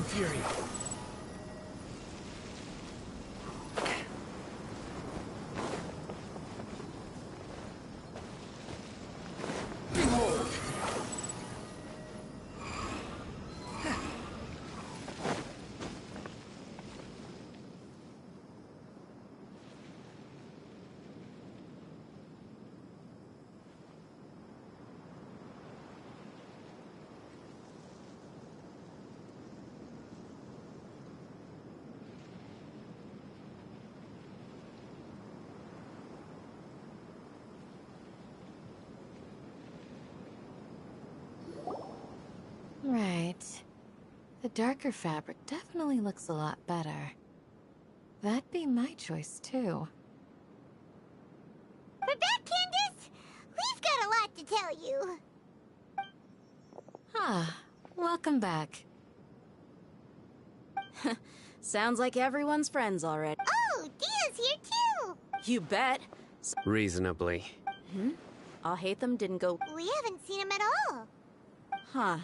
some fury. Behold! Right. The darker fabric definitely looks a lot better. That'd be my choice, too. We're back, Candace! We've got a lot to tell you. Ah, welcome back. Sounds like everyone's friends already. Oh, Dia's here too! You bet. Reasonably. I'll hate them didn't go... We haven't seen him at all. Huh.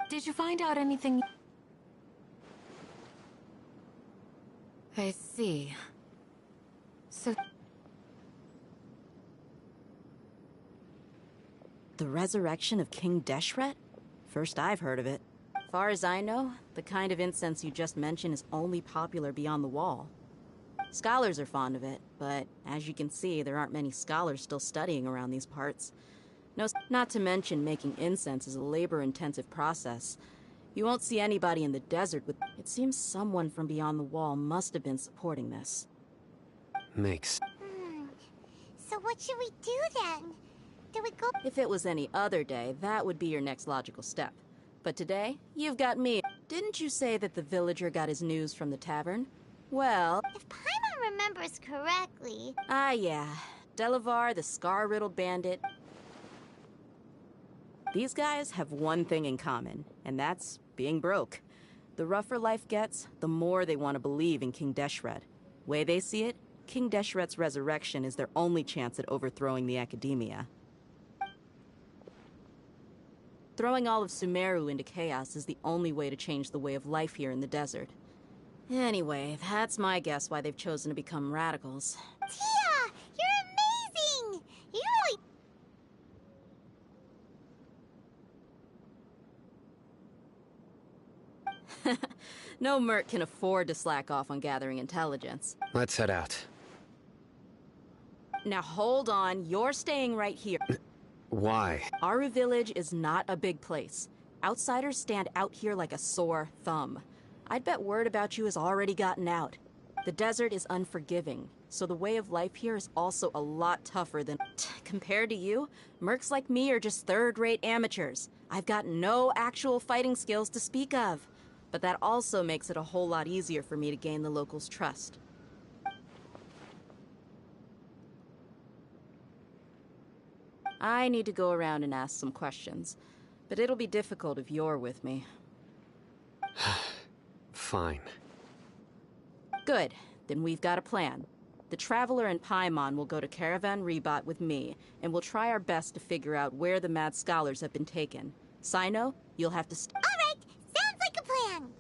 Did you find out anything? I see. So... The resurrection of King Deshret? First I've heard of it. Far as I know, the kind of incense you just mentioned is only popular beyond the wall. Scholars are fond of it, but as you can see, there aren't many scholars still studying around these parts. No, not to mention making incense is a labor-intensive process. You won't see anybody in the desert with... It seems someone from beyond the wall must have been supporting this. Makes. So what should we do then? Do we go... If it was any other day, that would be your next logical step. But today, you've got me. Didn't you say that the villager got his news from the tavern? Well... If Paimon remembers correctly... Ah, yeah. Delavar, the scar-riddled bandit. These guys have one thing in common, and that's being broke. The rougher life gets, the more they want to believe in King Deshret. Way they see it, King Deshret's resurrection is their only chance at overthrowing the academia. Throwing all of Sumeru into chaos is the only way to change the way of life here in the desert. Anyway, that's my guess why they've chosen to become radicals. Tia! You're amazing! You really... No merc can afford to slack off on gathering intelligence. Let's head out. Now hold on, you're staying right here. Why? Aru Village is not a big place. Outsiders stand out here like a sore thumb. I'd bet word about you has already gotten out. The desert is unforgiving, so the way of life here is also a lot tougher than... Compared to you, mercs like me are just third-rate amateurs. I've got no actual fighting skills to speak of. But that also makes it a whole lot easier for me to gain the locals' trust. I need to go around and ask some questions, but it'll be difficult if you're with me. Fine. Good. Then we've got a plan. The Traveler and Paimon will go to Caravan Rebot with me, and we'll try our best to figure out where the Mad Scholars have been taken. Sino, you'll have to... All right! Sounds like a plan!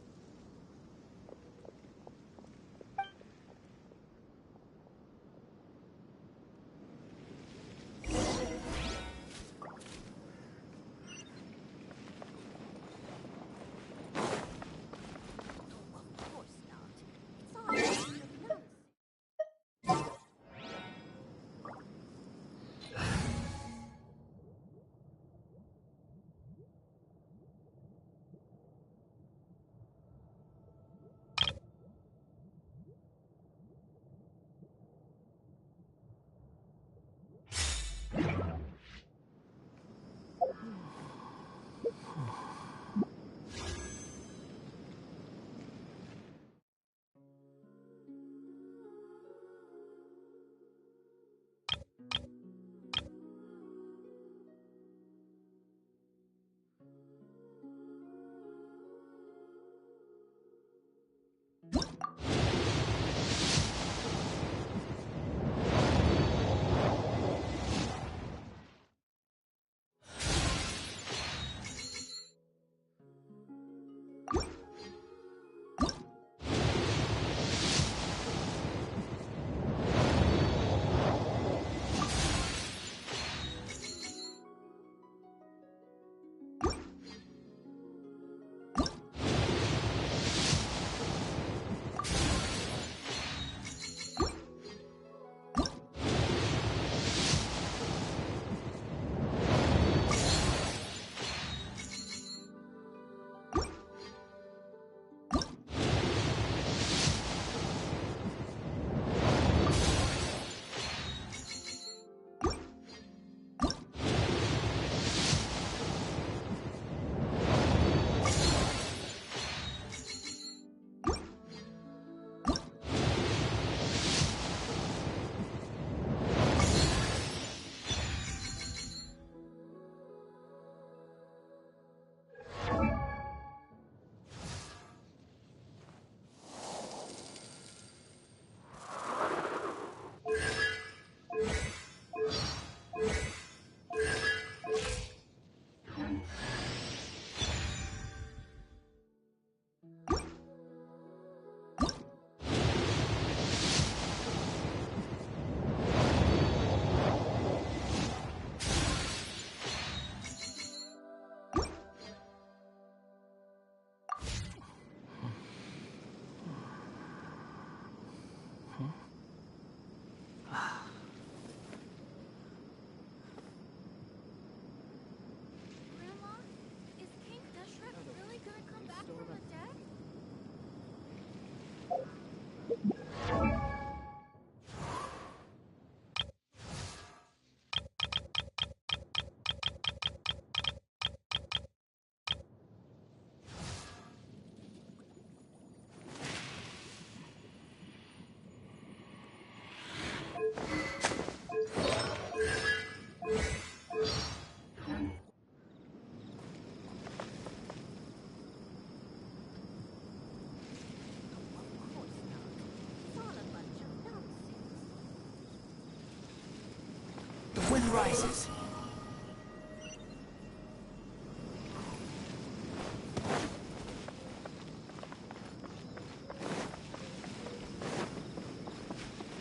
wind rises.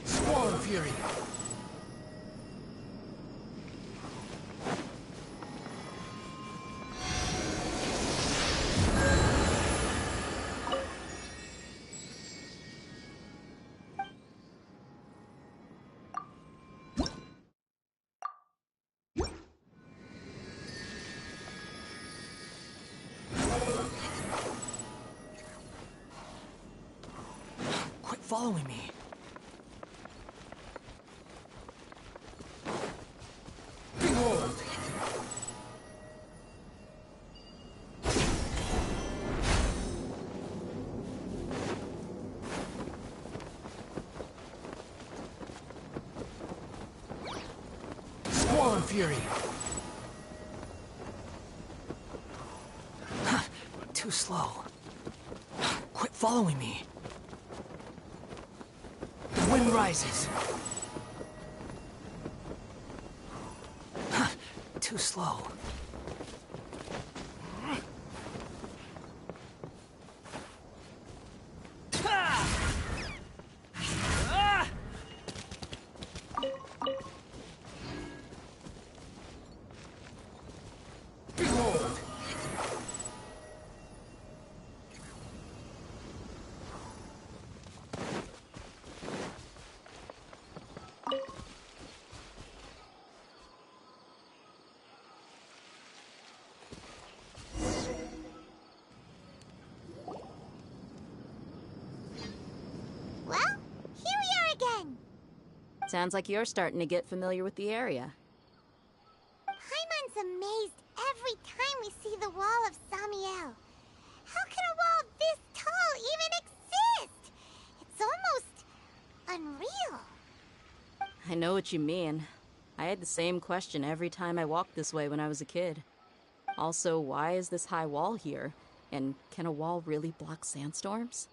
Swarm Fury. Quit following me. Behold! Swarm Fury! Too slow. Quit following me. The wind rises. Too slow. Behold! Well, here we are again. Sounds like you're starting to get familiar with the area. Paimon's amazed every time we see the wall of Samiel. How can a wall this tall even exist? It's almost unreal. I know what you mean. I had the same question every time I walked this way when I was a kid. Also, why is this high wall here? And can a wall really block sandstorms?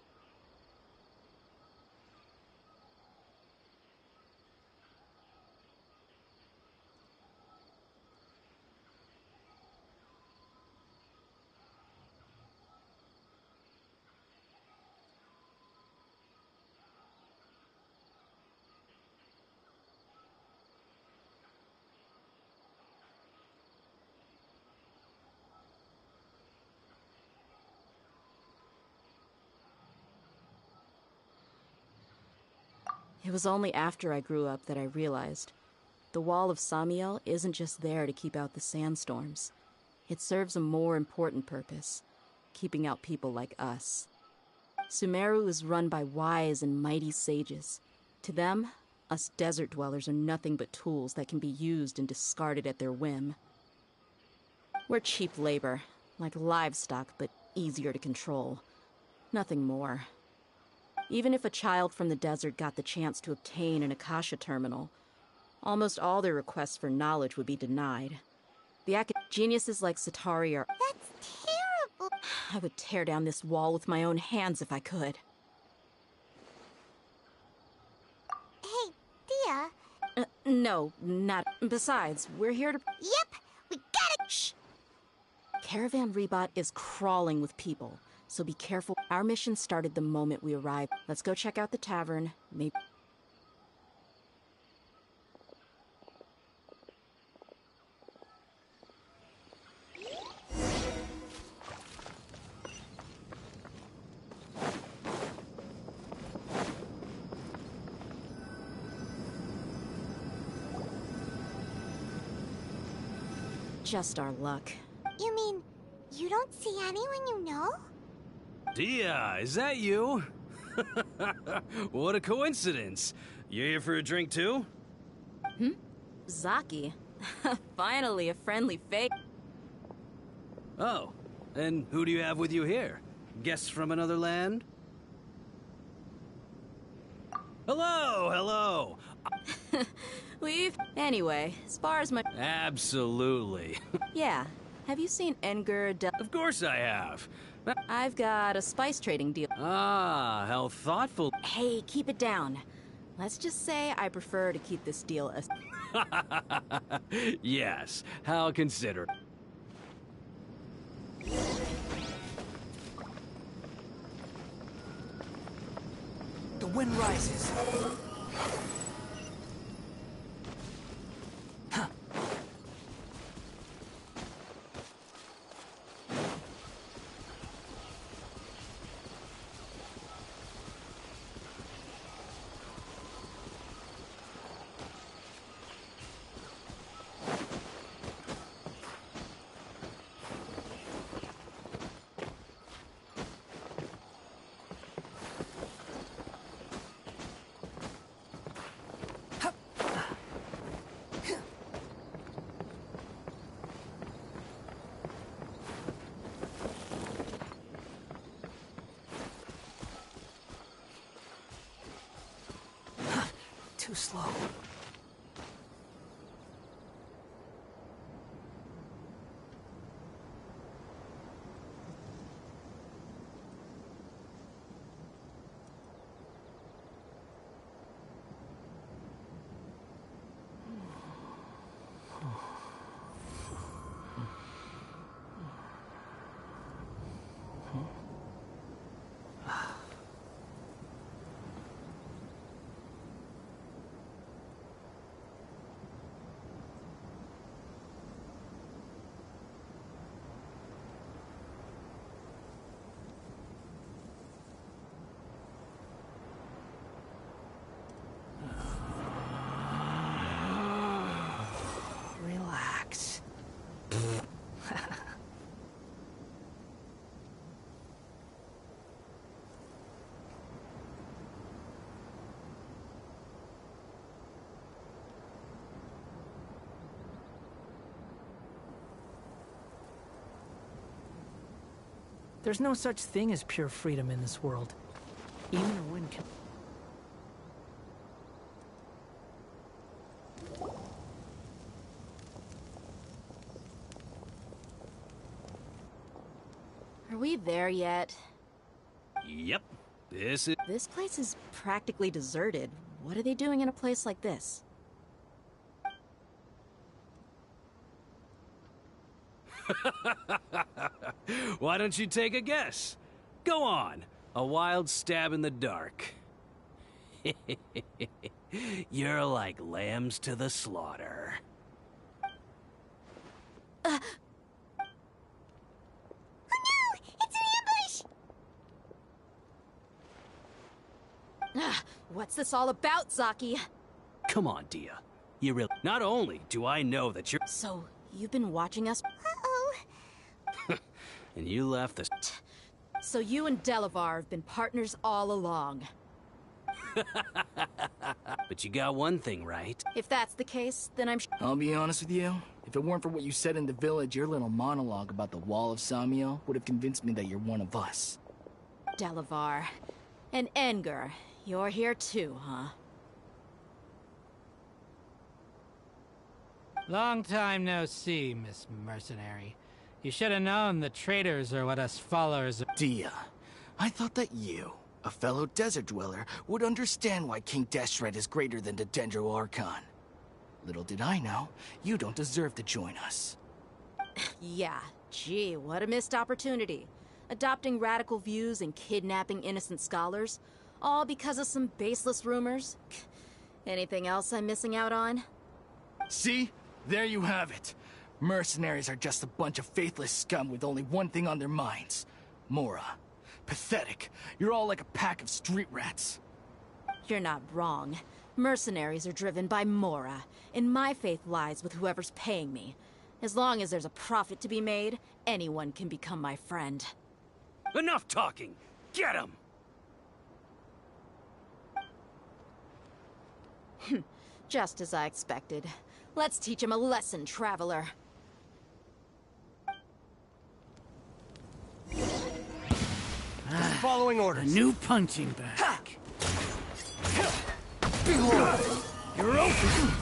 It was only after I grew up that I realized the Wall of Samiel isn't just there to keep out the sandstorms. It serves a more important purpose, keeping out people like us. Sumeru is run by wise and mighty sages. To them, us desert dwellers are nothing but tools that can be used and discarded at their whim. We're cheap labor, like livestock, but easier to control. Nothing more. Even if a child from the desert got the chance to obtain an Akasha terminal, almost all their requests for knowledge would be denied. The geniuses like Satari are— That's terrible. I would tear down this wall with my own hands if I could. Hey, Dia. No, not— Besides, we're here to— Yep, we gotta. Shh! Caravan Rebot is crawling with people, so be careful. Our mission started the moment we arrived. Let's go check out the tavern. Maybe— just our luck. You mean you don't see anyone you know? Dia, is that you? What a coincidence. You here for a drink too? Zaki. Finally, a friendly face. Oh, and who do you have with you here? Guests from another land? Hello, hello. Anyway, as far as my— Absolutely. Yeah. Have you seen Enger Del— Of course I have. I've got a spice trading deal. Ah, how thoughtful. Hey, keep it down. Let's just say I prefer to keep this deal a— Yes, how considerate. The wind rises. Too slow. Relax. There's no such thing as pure freedom in this world. Even a wind can... Are we there yet? Yep, this is... This place is practically deserted. What are they doing in a place like this? Why don't you take a guess? Go on, a wild stab in the dark. You're like lambs to the slaughter. Oh no! It's an ambush! What's this all about, Zaki? Come on, Dia. You really... Not only do I know that you're... So, you've been watching us? Uh-oh. And you left this... So you and Delavar have been partners all along. But you got one thing right. If that's the case, then I'm I'll be honest with you. If it weren't for what you said in the village, your little monologue about the Wall of Samiel would have convinced me that you're one of us. Delavar. And Enger, you're here too, huh? Long time no see, Miss Mercenary. You should have known the traitors are what us followers of... Dia, I thought that you, a fellow desert dweller, would understand why King Deshret is greater than the Dendro Archon. Little did I know, you don't deserve to join us. Yeah, gee, what a missed opportunity. Adopting radical views and kidnapping innocent scholars, all because of some baseless rumors. Anything else I'm missing out on? See? There you have it. Mercenaries are just a bunch of faithless scum with only one thing on their minds. Mora. Pathetic. You're all like a pack of street rats. You're not wrong. Mercenaries are driven by Mora, and my faith lies with whoever's paying me. As long as there's a profit to be made, anyone can become my friend. Enough talking! Get him! Just as I expected. Let's teach him a lesson, traveler. Following orders. New punching bag. Behold! You're open!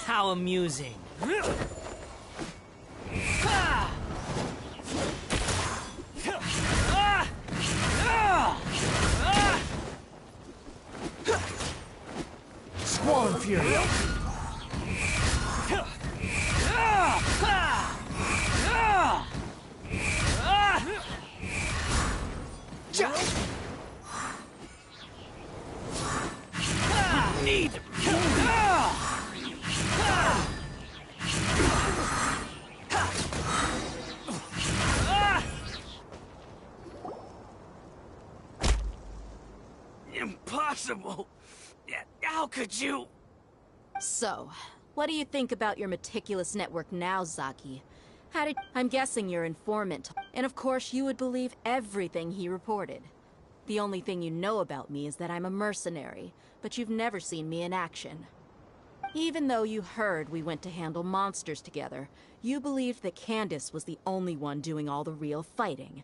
How amusing. Squall and Fury. Need. Impossible! How could you? So, what do you think about your meticulous network now, Zaki? I'm guessing your informant, and of course you would believe everything he reported. The only thing you know about me is that I'm a mercenary, but you've never seen me in action. Even though you heard we went to handle monsters together, you believed that Candace was the only one doing all the real fighting.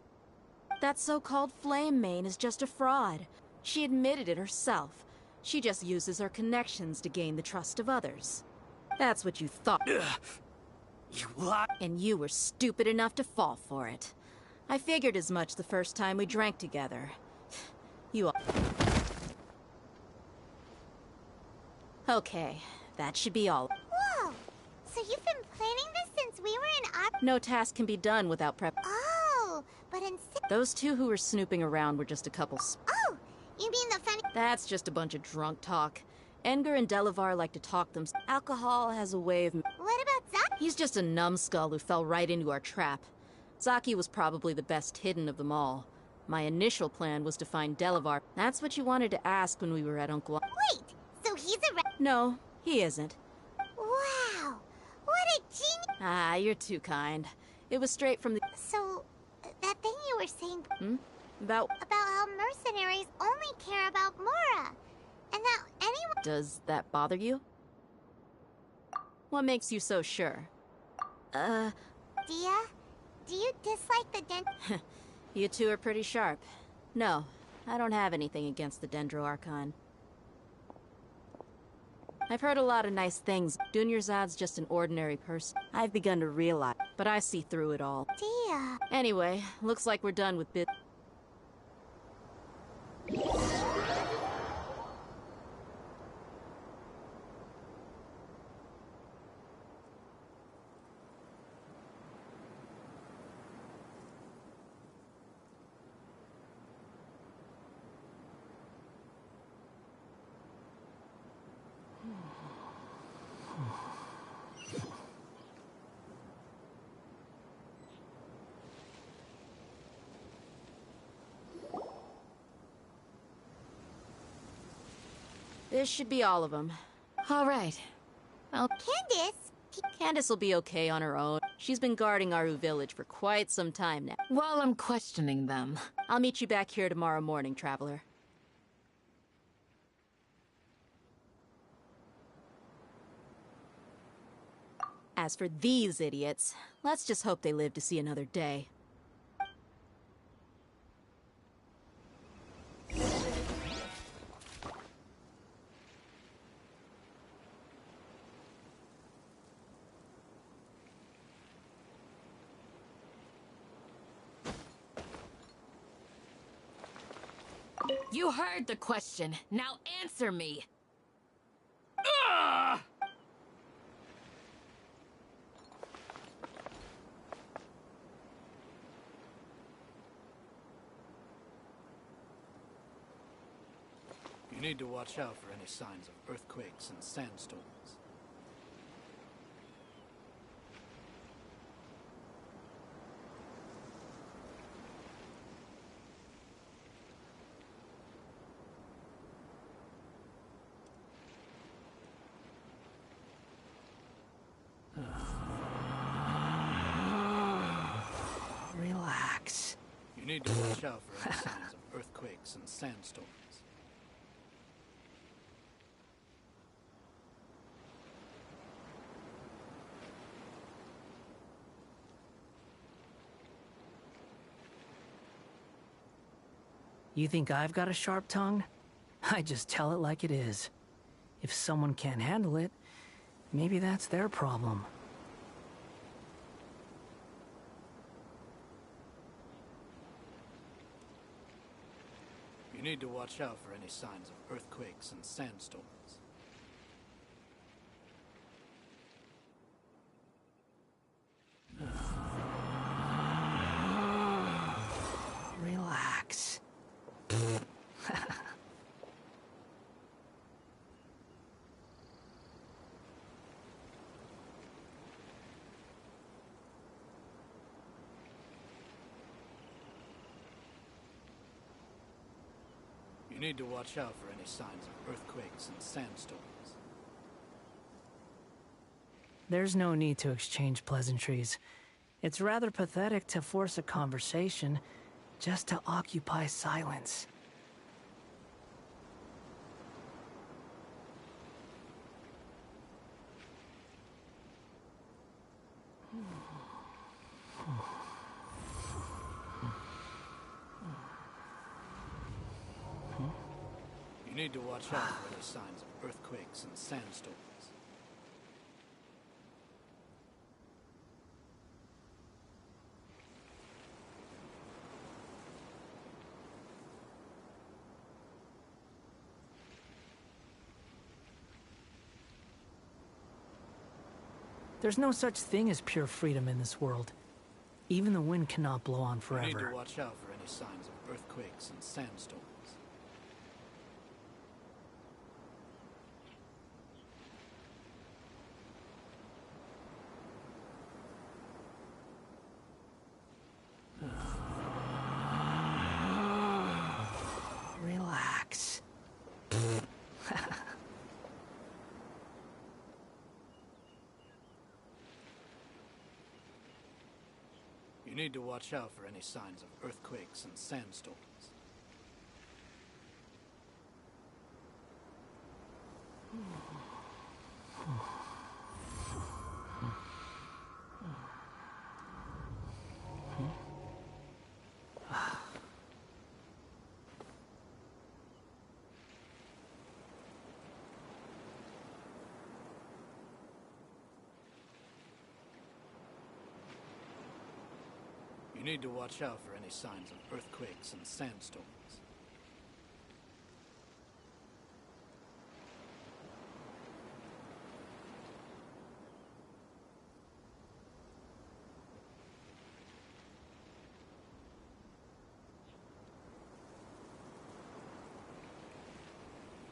That so-called Flame Main is just a fraud. She admitted it herself. She just uses her connections to gain the trust of others. That's what you thought. You lie. And you were stupid enough to fall for it. I figured as much the first time we drank together. You all... Okay, that should be all. Whoa! So you've been planning this since we were in our... No task can be done without prep. Oh, but instead... Those two who were snooping around were just a couple... Oh, you mean the funny... That's just a bunch of drunk talk. Edgar and Delavar like to talk them. Alcohol has a way of... What about Zach? He's just a numbskull who fell right into our trap. Zaki was probably the best hidden of them all. My initial plan was to find Delavar. That's what you wanted to ask when we were at Uncle... Wait, so he's a... No, he isn't. Wow, what a genius... Ah, you're too kind. It was straight from the... So, that thing you were saying... About... About how mercenaries only care about Mora. And that anyone... Does that bother you? What makes you so sure? Dia, do you dislike the dent... You two are pretty sharp. No, I don't have anything against the Dendro Archon. I've heard a lot of nice things. Dunyarzad's just an ordinary person. I've begun to realize, but I see through it all. Dia... Anyway, looks like we're done with bit... This should be all of them. All right. Well, Candace? Candace will be okay on her own. She's been guarding Aru Village for quite some time now. while I'm questioning them, I'll meet you back here tomorrow morning, Traveler. As for these idiots, let's just hope they live to see another day. you heard the question. Now answer me. You need to watch out for any signs of earthquakes and sandstorms. Relax. You need to watch out for any signs of earthquakes and sandstorms. You think I've got a sharp tongue? I just tell it like it is. If someone can't handle it, Maybe that's their problem. You need to watch out for any signs of earthquakes and sandstorms. Relax. You need to watch out for any signs of earthquakes and sandstorms. There's no need to exchange pleasantries. It's rather pathetic to force a conversation just to occupy silence. You need to watch out for any signs of earthquakes and sandstorms. There's no such thing as pure freedom in this world. Even the wind cannot blow on You need to forever. watch out for any signs of earthquakes and sandstorms. Relax. You need to watch out for any signs of earthquakes and sandstorms. You need to watch out for any signs of earthquakes and sandstorms.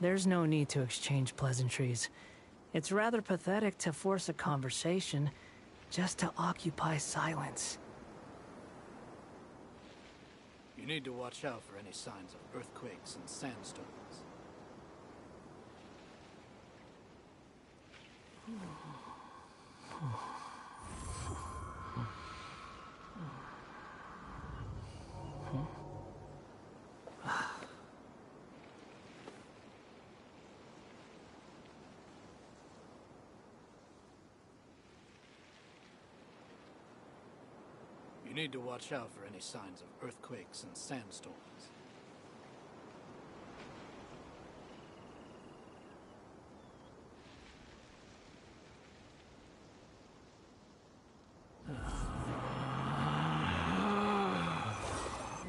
There's no need to exchange pleasantries. It's rather pathetic to force a conversation just to occupy silence. You need to watch out for any signs of earthquakes and sandstorms. You need to watch out for any signs of earthquakes and sandstorms.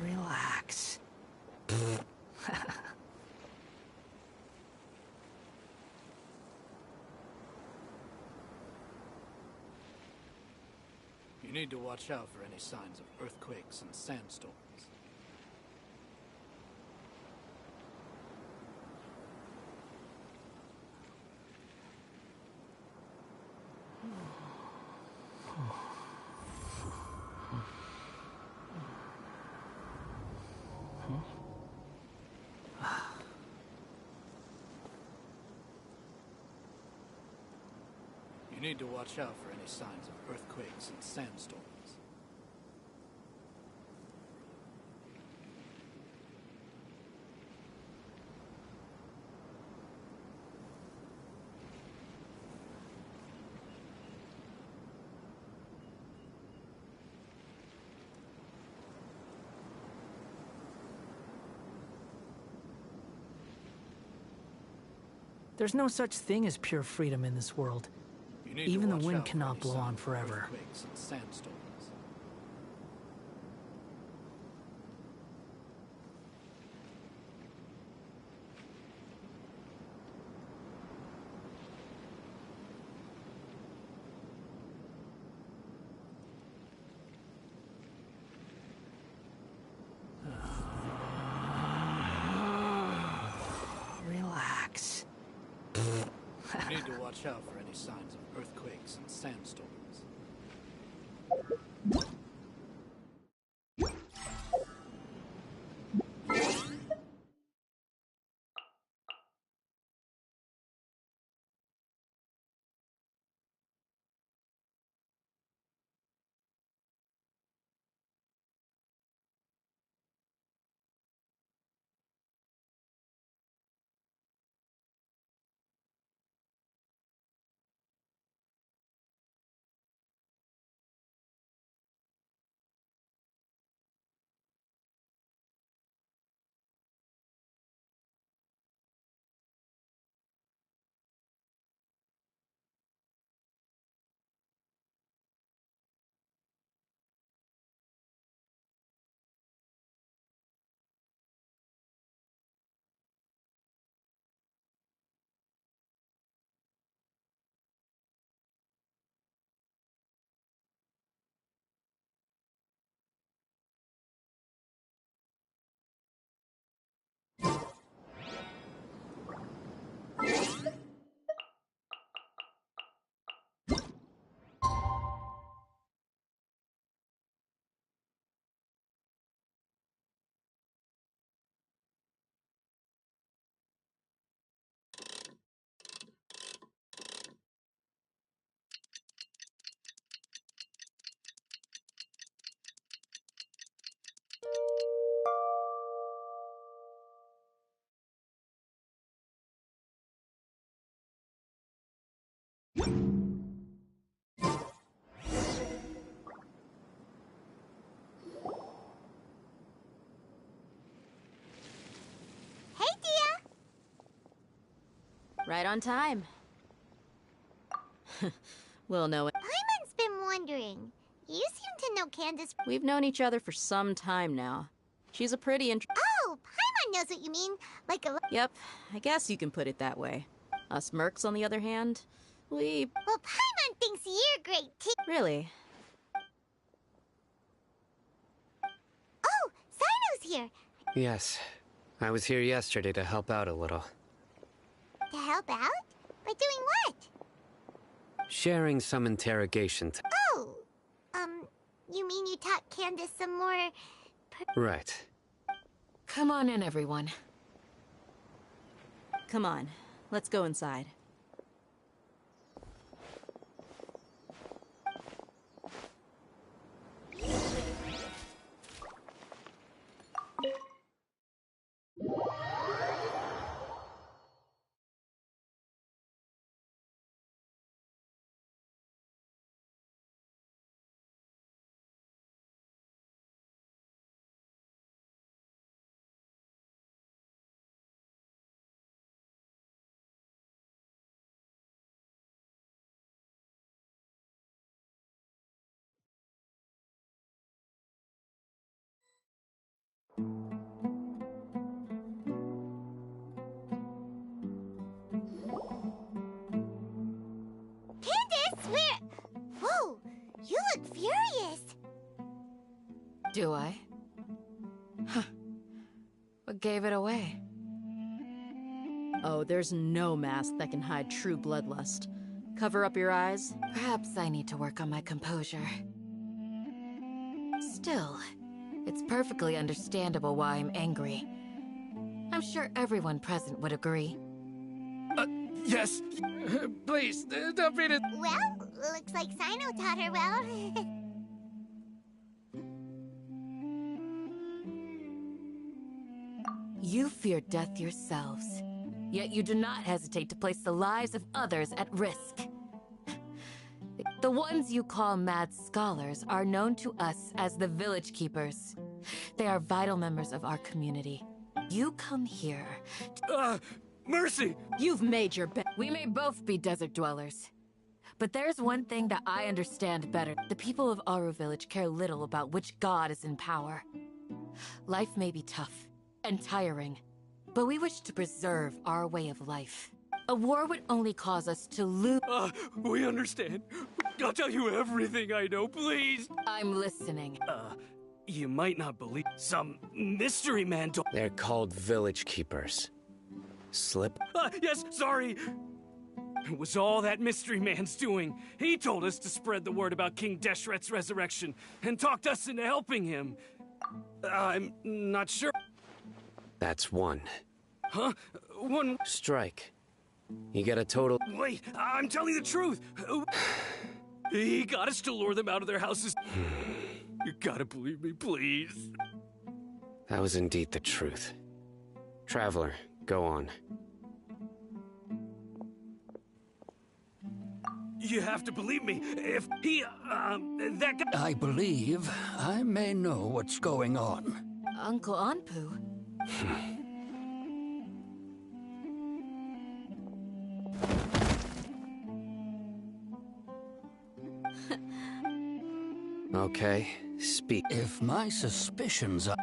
Relax. You need to watch out for any signs of earthquakes and sandstorms. You need to watch out for any signs of earthquakes and sandstorms. There's no such thing as pure freedom in this world. You need to Even the watch wind out for cannot any blow sign on of forever. earthquakes and sandstorms. Relax. You need to watch out for any signs of earthquakes and sandstorms. Hey, Dia! Right on time. We'll know it. Paimon's been wondering. You seem to know Candace. We've known each other for some time now. She's a pretty Oh, Paimon knows what you mean. Like a. Yep, I guess you can put it that way. Us mercs, on the other hand, we... Well, Paimon thinks you're great too. Really? Oh, Sino's here. Yes. I was here yesterday to help out a little. To help out? By doing what? Sharing some interrogation Oh, you mean you taught Candace some more... Right. Come on in, everyone. Come on, let's go inside. Candace, where... Whoa, you look furious. Do I? Huh. What gave it away? Oh, there's no mask that can hide true bloodlust. Cover up your eyes. Perhaps I need to work on my composure. Still, it's perfectly understandable why I'm angry. I'm sure everyone present would agree. Yes! Please, don't beat it! Well, looks like Sino taught her well. You fear death yourselves, yet you do not hesitate to place the lives of others at risk. The ones you call mad scholars are known to us as the Village Keepers. They are vital members of our community. You come here. Mercy! You've made your bet. We may both be desert dwellers, But there's one thing that I understand better. The people of Aru Village care little about which god is in power. Life may be tough and tiring, but we wish to preserve our way of life. A war would only cause us to lose. We understand. I'll tell you everything I know, please. I'm listening. You might not believe some mystery man told. They're called village keepers. Slip? Yes, sorry. It was all that mystery man's doing. He told us to spread the word about King Deshret's resurrection and talked us into helping him. I'm not sure. That's one. Huh? One. Strike. You get a total. Wait, I'm telling the truth. He got us to lure them out of their houses. You gotta believe me, please. That was indeed the truth. Traveler, go on. You have to believe me. If he, that guy. I believe I may know what's going on. Uncle Anpu. Okay, speak. If my suspicions are...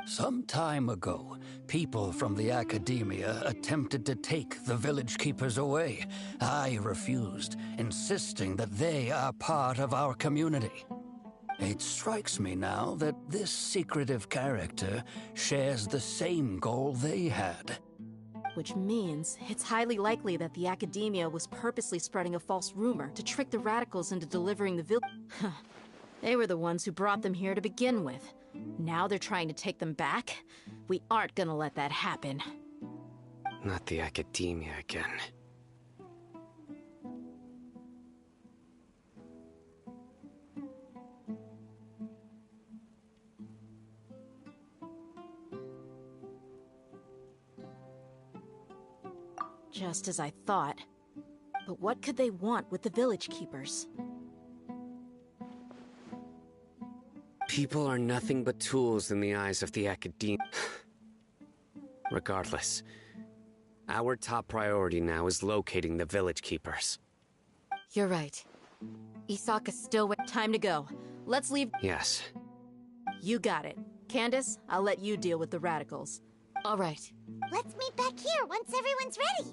Some time ago, people from the academia attempted to take the village keepers away. I refused, insisting that they are part of our community. It strikes me now that this secretive character shares the same goal they had. Which means it's highly likely that the academia was purposely spreading a false rumor to trick the radicals into delivering the village. They were the ones who brought them here to begin with. Now they're trying to take them back? We aren't gonna let that happen. Not the academia again. Just as I thought. But what could they want with the village keepers? People are nothing but tools in the eyes of the academia. Regardless, our top priority now is locating the village keepers. You're right. Isaka's still with. Time to go. Let's leave. Yes. You got it. Candace, I'll let you deal with the radicals. All right. Let's meet back here once everyone's ready.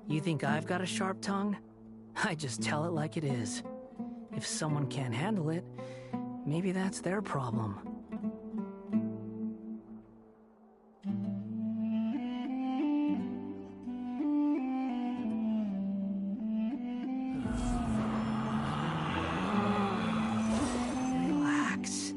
You think I've got a sharp tongue? I just tell it like it is. If someone can't handle it, maybe that's their problem. Relax.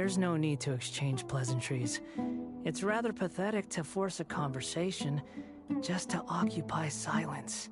There's no need to exchange pleasantries. It's rather pathetic to force a conversation just to occupy silence.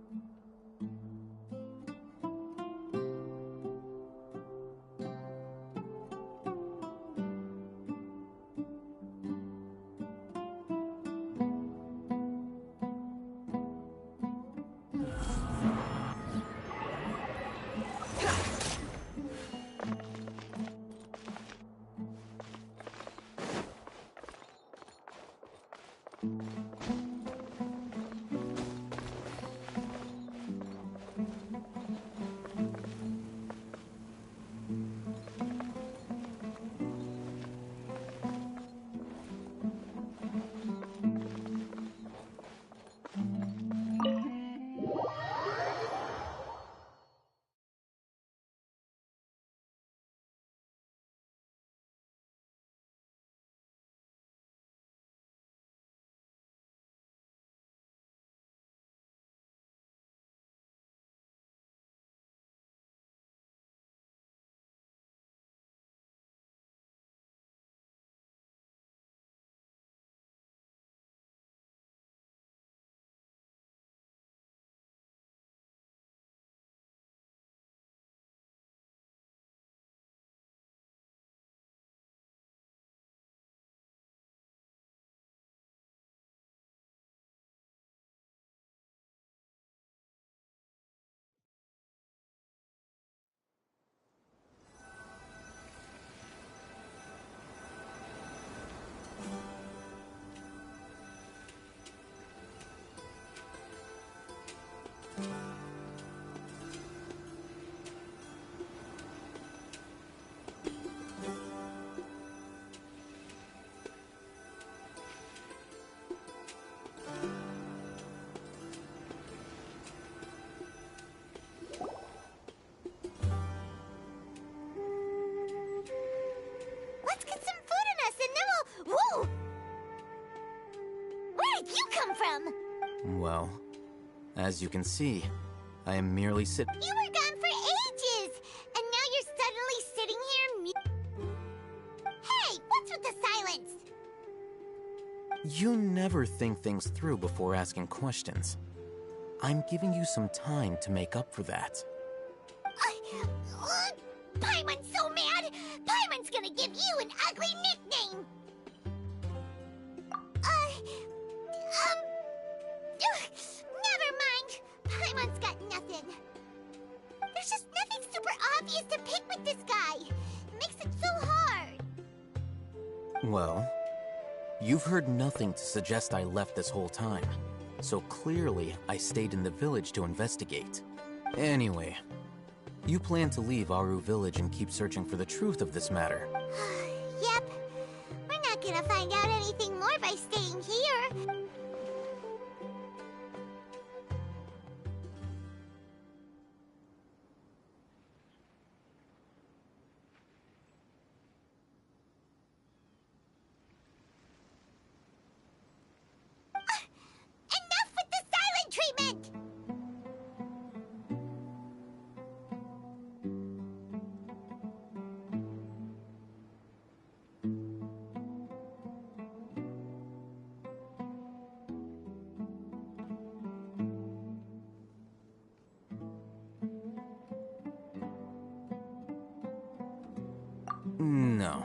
Let's get some food in us and then we'll... Whoa! Where did you come from? Well, as you can see, I am merely You were gone for ages! And now you're suddenly sitting here Hey, what's with the silence? You never think things through before asking questions. I'm giving you some time to make up for that. Paimon's so mad! Paimon's gonna give you an ugly nickname! Never mind. Paimon's got nothing. There's just nothing super obvious to pick with this guy. It makes it so hard. Well, you've heard nothing to suggest I left this whole time. So clearly, I stayed in the village to investigate. Anyway, you plan to leave Aru Village and keep searching for the truth of this matter. Yep. We're not gonna find out anything more by staying here. Enough with the silent treatment! No.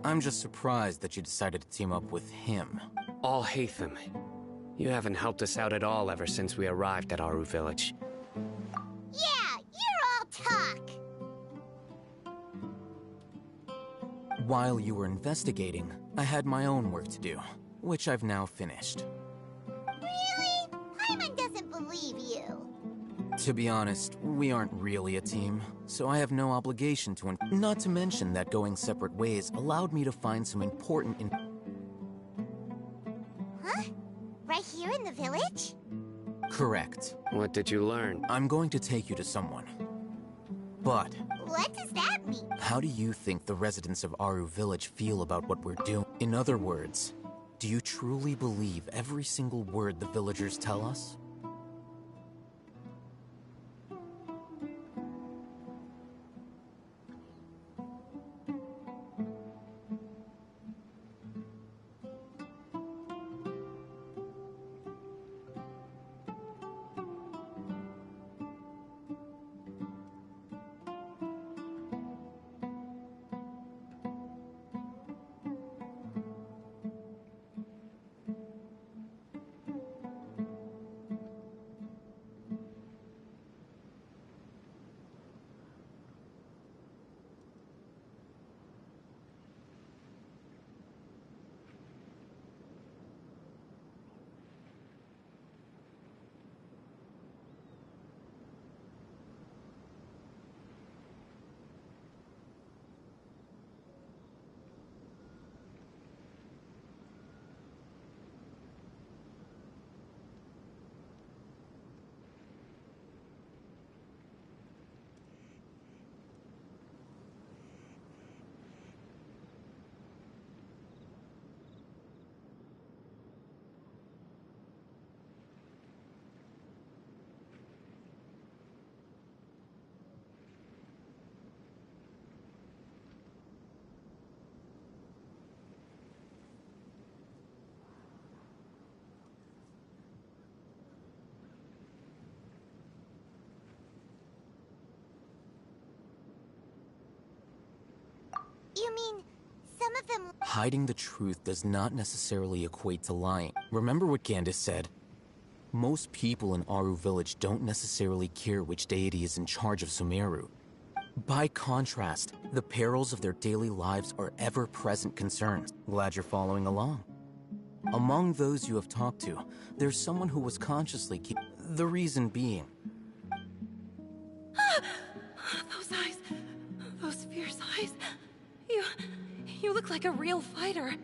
I'm just surprised that you decided to team up with him. All Hatham. You haven't helped us out at all ever since we arrived at Aru Village. Yeah, you're all talk. While you were investigating, I had my own work to do, which I've now finished. Really? Paimon doesn't believe you. To be honest, we aren't really a team, so I have no obligation to not to mention that going separate ways allowed me to find some important Huh? Right here in the village? Correct. What did you learn? I'm going to take you to someone. But What does that mean? how do you think the residents of Aru Village feel about what we're doing? In other words, do you truly believe every single word the villagers tell us? You mean, some of them... Hiding the truth does not necessarily equate to lying. Remember what Candace said? Most people in Aru Village don't necessarily care which deity is in charge of Sumeru. By contrast, the perils of their daily lives are ever-present concerns. Glad you're following along. Among those you have talked to, there's someone who was consciously the reason being. Those eyes. Those fierce eyes. You look like a real fighter.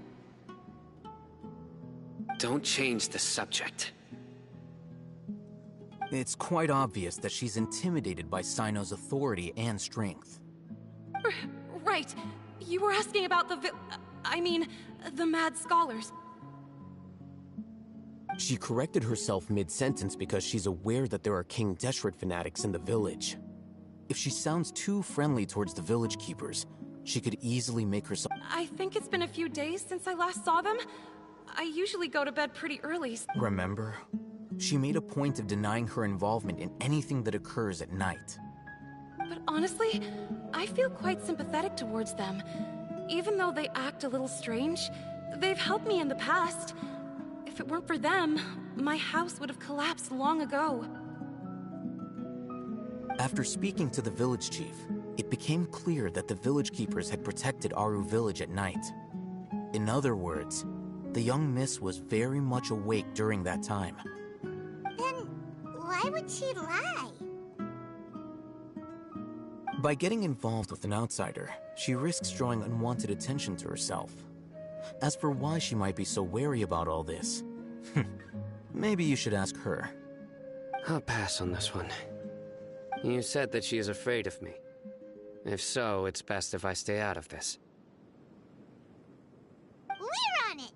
Don't change the subject. It's quite obvious that she's intimidated by Sino's authority and strength. Right. You were asking about the Mad Scholars. She corrected herself mid-sentence because she's aware that there are King Deshret fanatics in the village. If she sounds too friendly towards the village keepers, she could easily make herself... I think it's been a few days since I last saw them. I usually go to bed pretty early. Remember? She made a point of denying her involvement in anything that occurs at night. But honestly, I feel quite sympathetic towards them. Even though they act a little strange, they've helped me in the past. If it weren't for them, my house would have collapsed long ago. After speaking to the village chief, it became clear that the village keepers had protected Aru Village at night. In other words, the young miss was very much awake during that time. Then, why would she lie? By getting involved with an outsider, she risks drawing unwanted attention to herself. As for why she might be so wary about all this, maybe you should ask her. I'll pass on this one. You said that she is afraid of me. If so, it's best if I stay out of this. We're on it!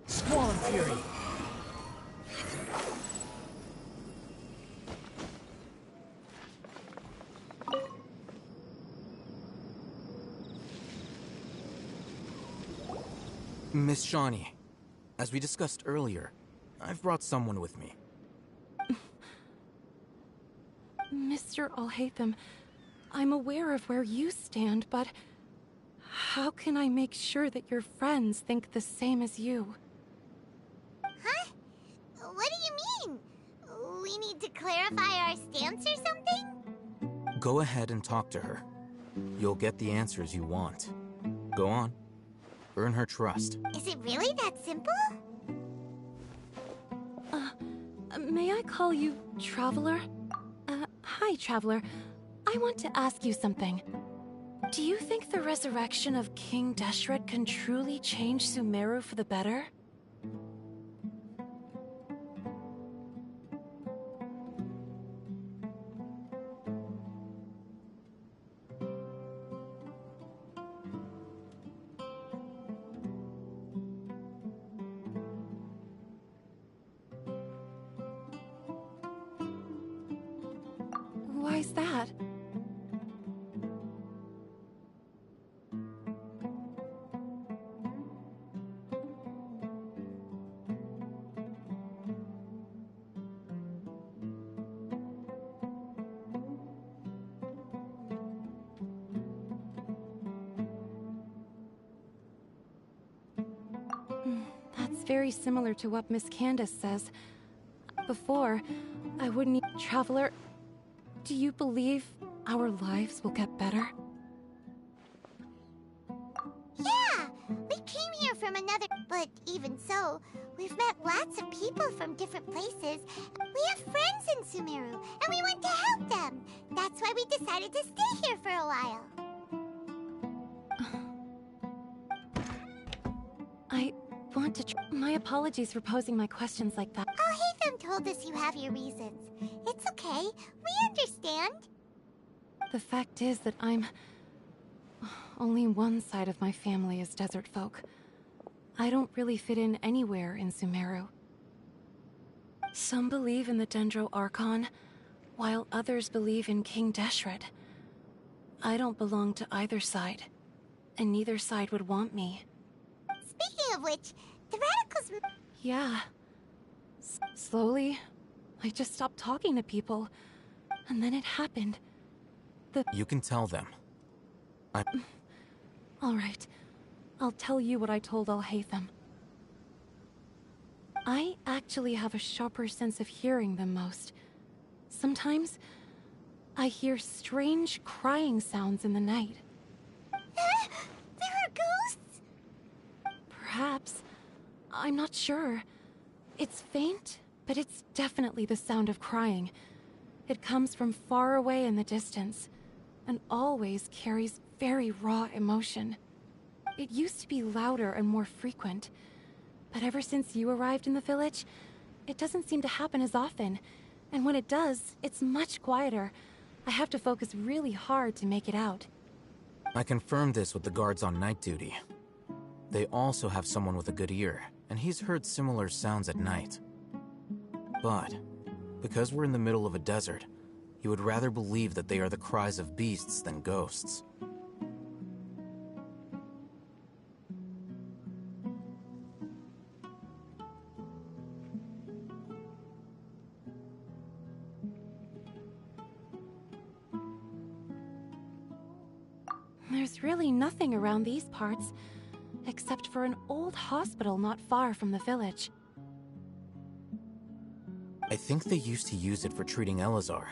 Squall and Fury! Miss Shawnee, as we discussed earlier, I've brought someone with me. Mr. Alhaitham, I'm aware of where you stand, but how can I make sure that your friends think the same as you? Huh? What do you mean? We need to clarify our stance or something? Go ahead and talk to her. You'll get the answers you want. Go on. Earn her trust. Is it really that simple? May I call you Traveler? Hi, Traveler. I want to ask you something. Do you think the resurrection of King Deshret can truly change Sumeru for the better? Why's that? That's very similar to what Miss Candace says. Before, I wouldn't... Traveler, do you believe our lives will get better? Yeah! We came here from another... But even so, we've met lots of people from different places. We have friends in Sumeru, and we want to help them. That's why we decided to stay here for a while. I want to... My apologies for posing my questions like that. Oh, Paimon told us you have your reasons. It's okay. We understand. The fact is that only one side of my family is desert folk. I don't really fit in anywhere in Sumeru. Some believe in the Dendro Archon, while others believe in King Deshret. I don't belong to either side, and neither side would want me. Speaking of which, the radicals... Yeah. Slowly, I just stopped talking to people, and then it happened. You can tell them. All right. I'll tell you what I told Alhaitham. I actually have a sharper sense of hearing than most. Sometimes, I hear strange crying sounds in the night. There are ghosts? Perhaps. I'm not sure. It's faint, but it's definitely the sound of crying. It comes from far away in the distance, and always carries very raw emotion. It used to be louder and more frequent, but ever since you arrived in the village, it doesn't seem to happen as often, and when it does, it's much quieter. I have to focus really hard to make it out. I confirmed this with the guards on night duty. They also have someone with a good ear, and he's heard similar sounds at night. But, because we're in the middle of a desert, he would rather believe that they are the cries of beasts than ghosts. There's really nothing around these parts, except for an old hospital not far from the village. I think they used to use it for treating Elazar,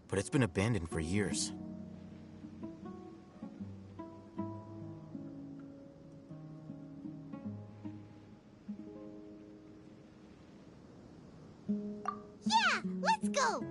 but it's been abandoned for years. Yeah, let's go!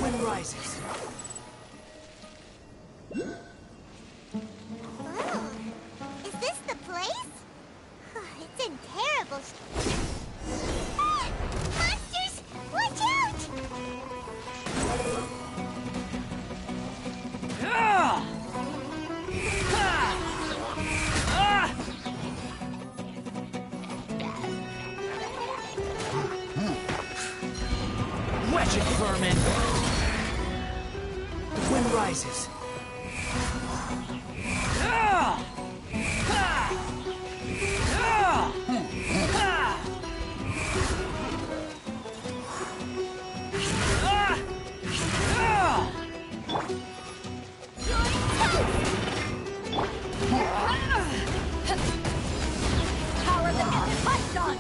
Wind rises. Oh, is this the place? It's in terrible Ah! Monsters! Watch out! Wretched vermin! The wind rises. Power that isn't touched on!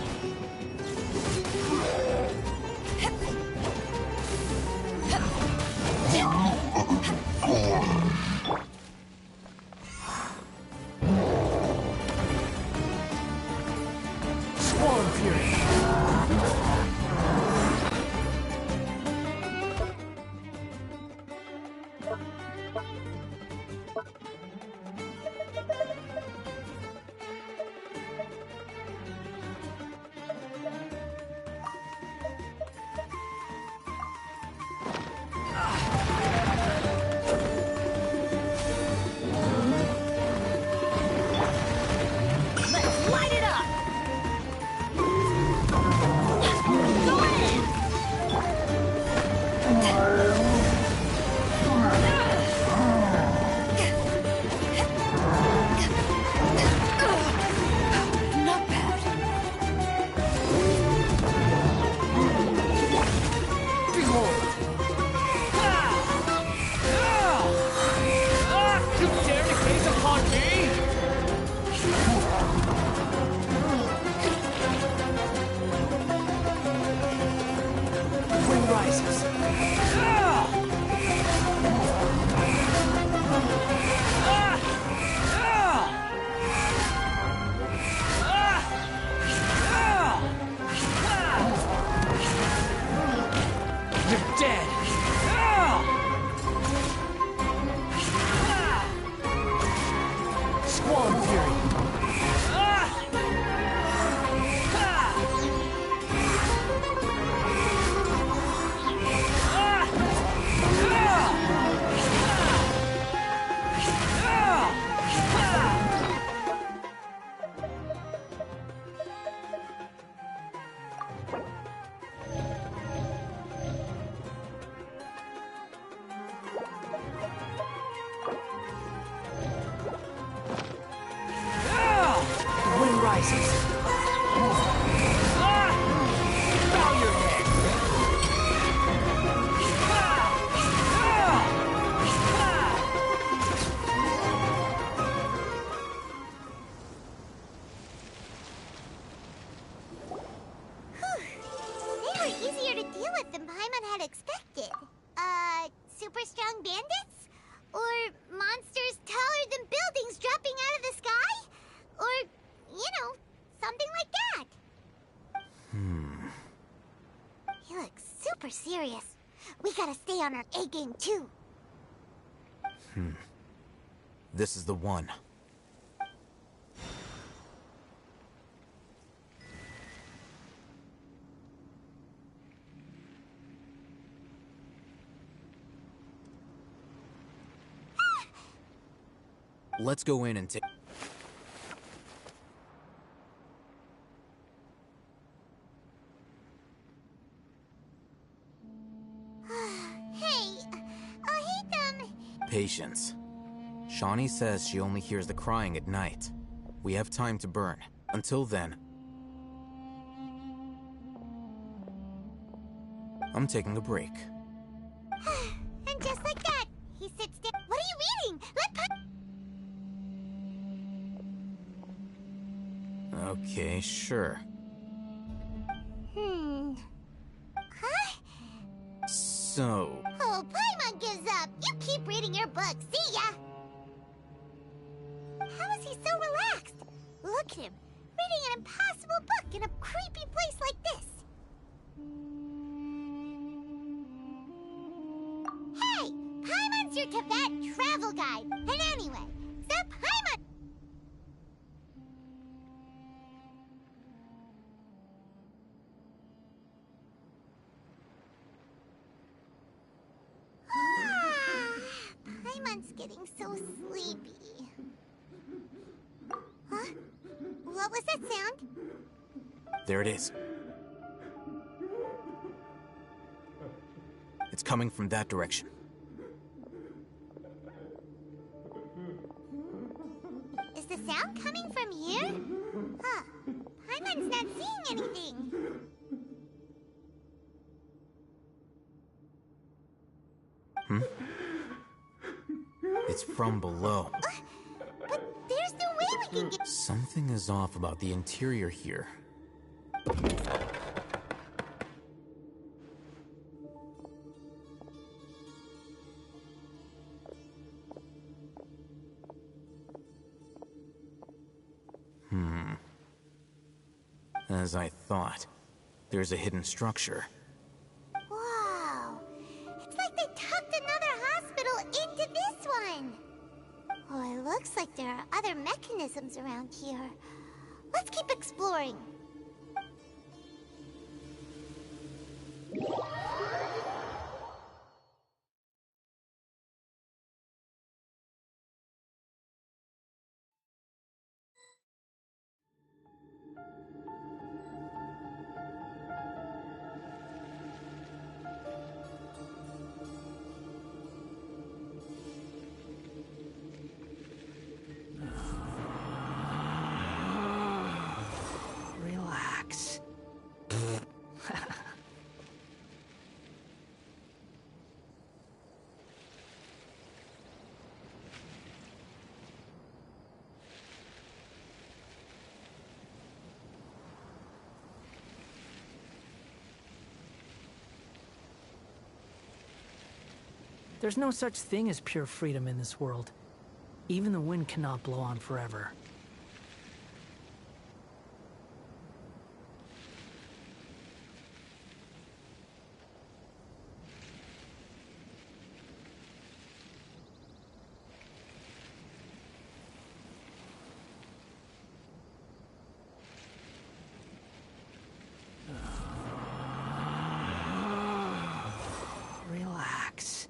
Super strong bandits? Or monsters taller than buildings dropping out of the sky? Or, you know, something like that. He looks super serious. We gotta stay on our A game too. This is the one. Let's go in and take... Hey, I'll hate them. Patience. Shawnee says she only hears the crying at night. We have time to burn. Until then... I'm taking a break. And just like that, he sits down. What are you reading? Okay, sure. Huh? So... Oh, Paimon gives up. You keep reading your book. See ya! How is he so relaxed? Look at him, reading an impossible book in a creepy place like this. Hey! Paimon's your Tibet travel guide. And anyway, the Paimon... Paimon's getting so sleepy. Huh? What was that sound? There it is. It's coming from that direction. Is the sound coming from here? Huh. Paimon's not seeing anything. It's from below. But there's no way we can get... Something is off about the interior here. As I thought, there's a hidden structure. Wow. It's like they tucked another hospital into this one. Looks like there are other mechanisms around here. Let's keep exploring. Relax. There's no such thing as pure freedom in this world. Even the wind cannot blow on forever. Relax.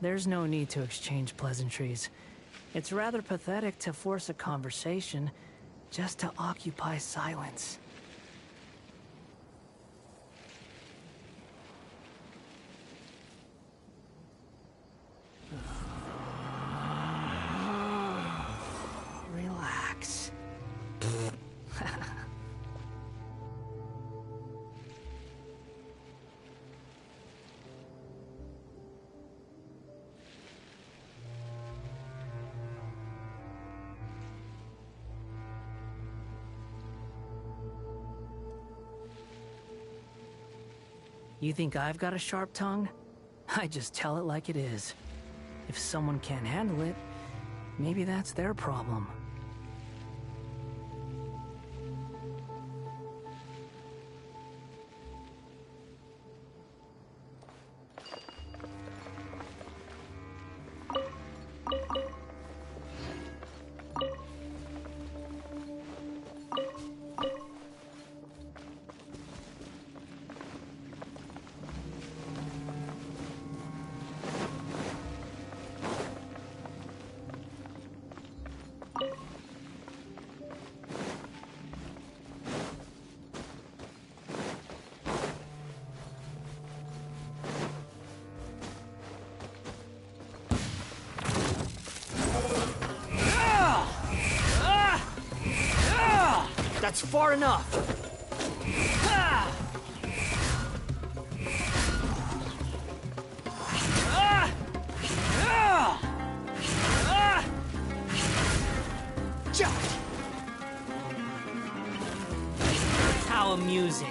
There's no need to exchange pleasantries. It's rather pathetic to force a conversation just to occupy silence. Relax. You think I've got a sharp tongue? I just tell it like it is. If someone can't handle it, maybe that's their problem. That's far enough! How amusing.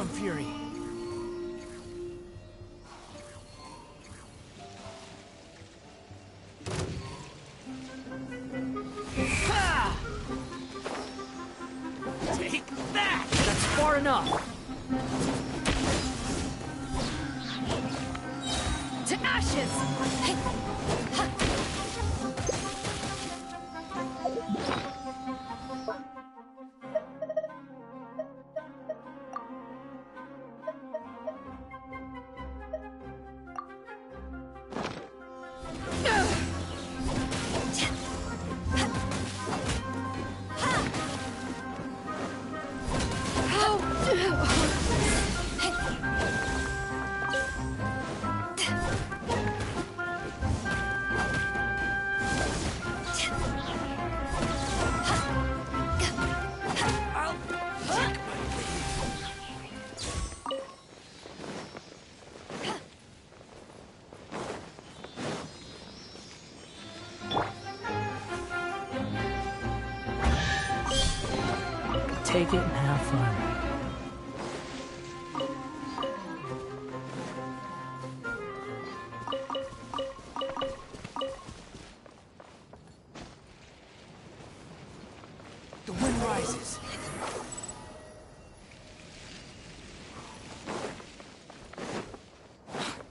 Squall Fury. Ha! Take that! That's far enough. To ashes! Take it and have fun. The wind rises.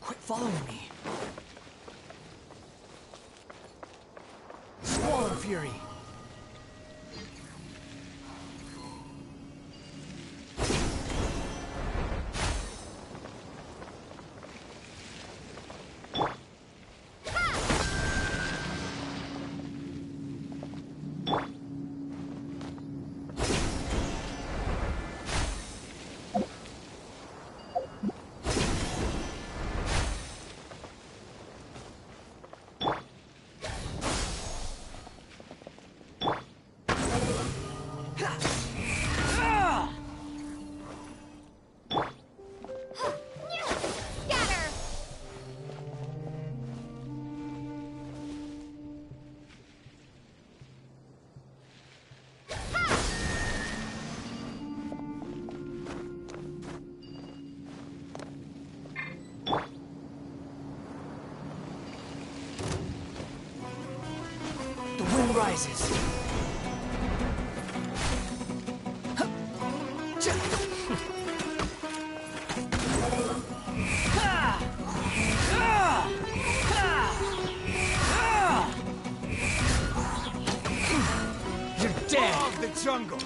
Quit following me. Squall Fury. Rises. You're dead. Of the jungle.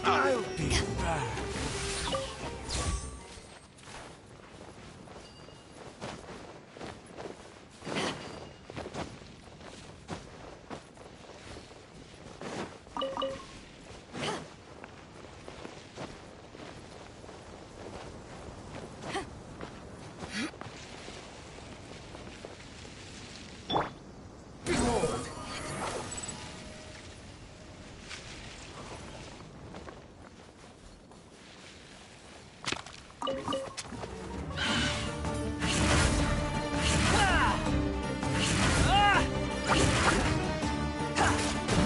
I'll be back.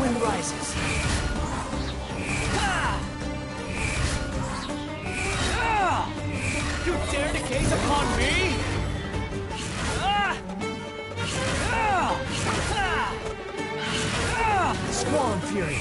Wind rises. You dare to gaze upon me? Squall Fury.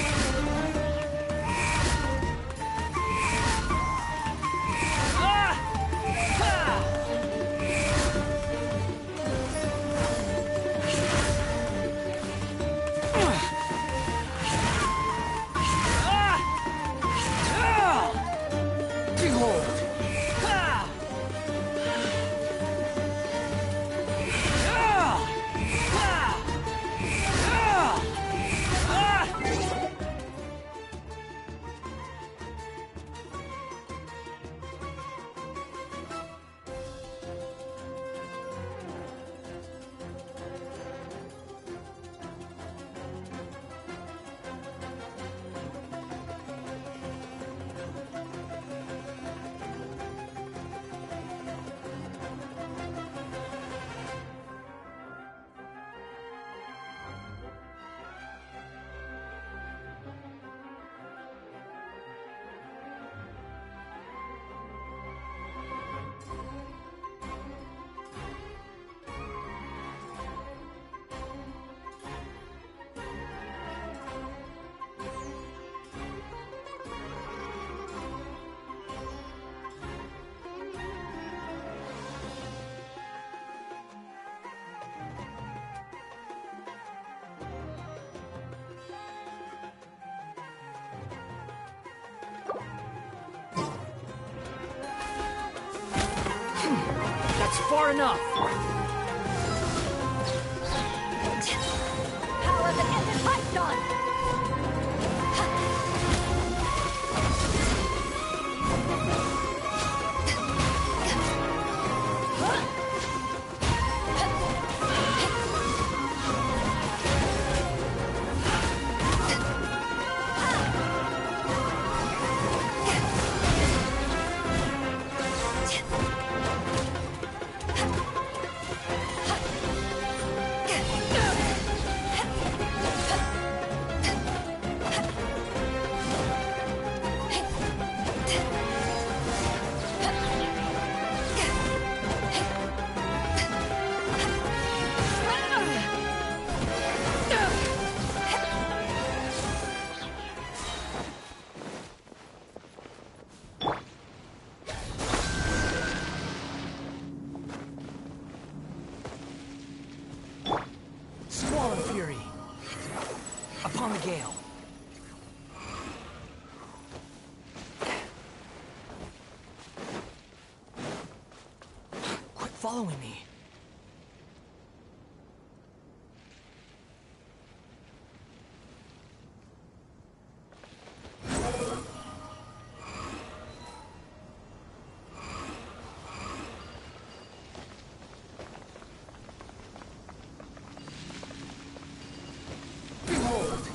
far enough. Power that isn't touched on! Squall and fury. Upon the gale. Quit following me. Behold!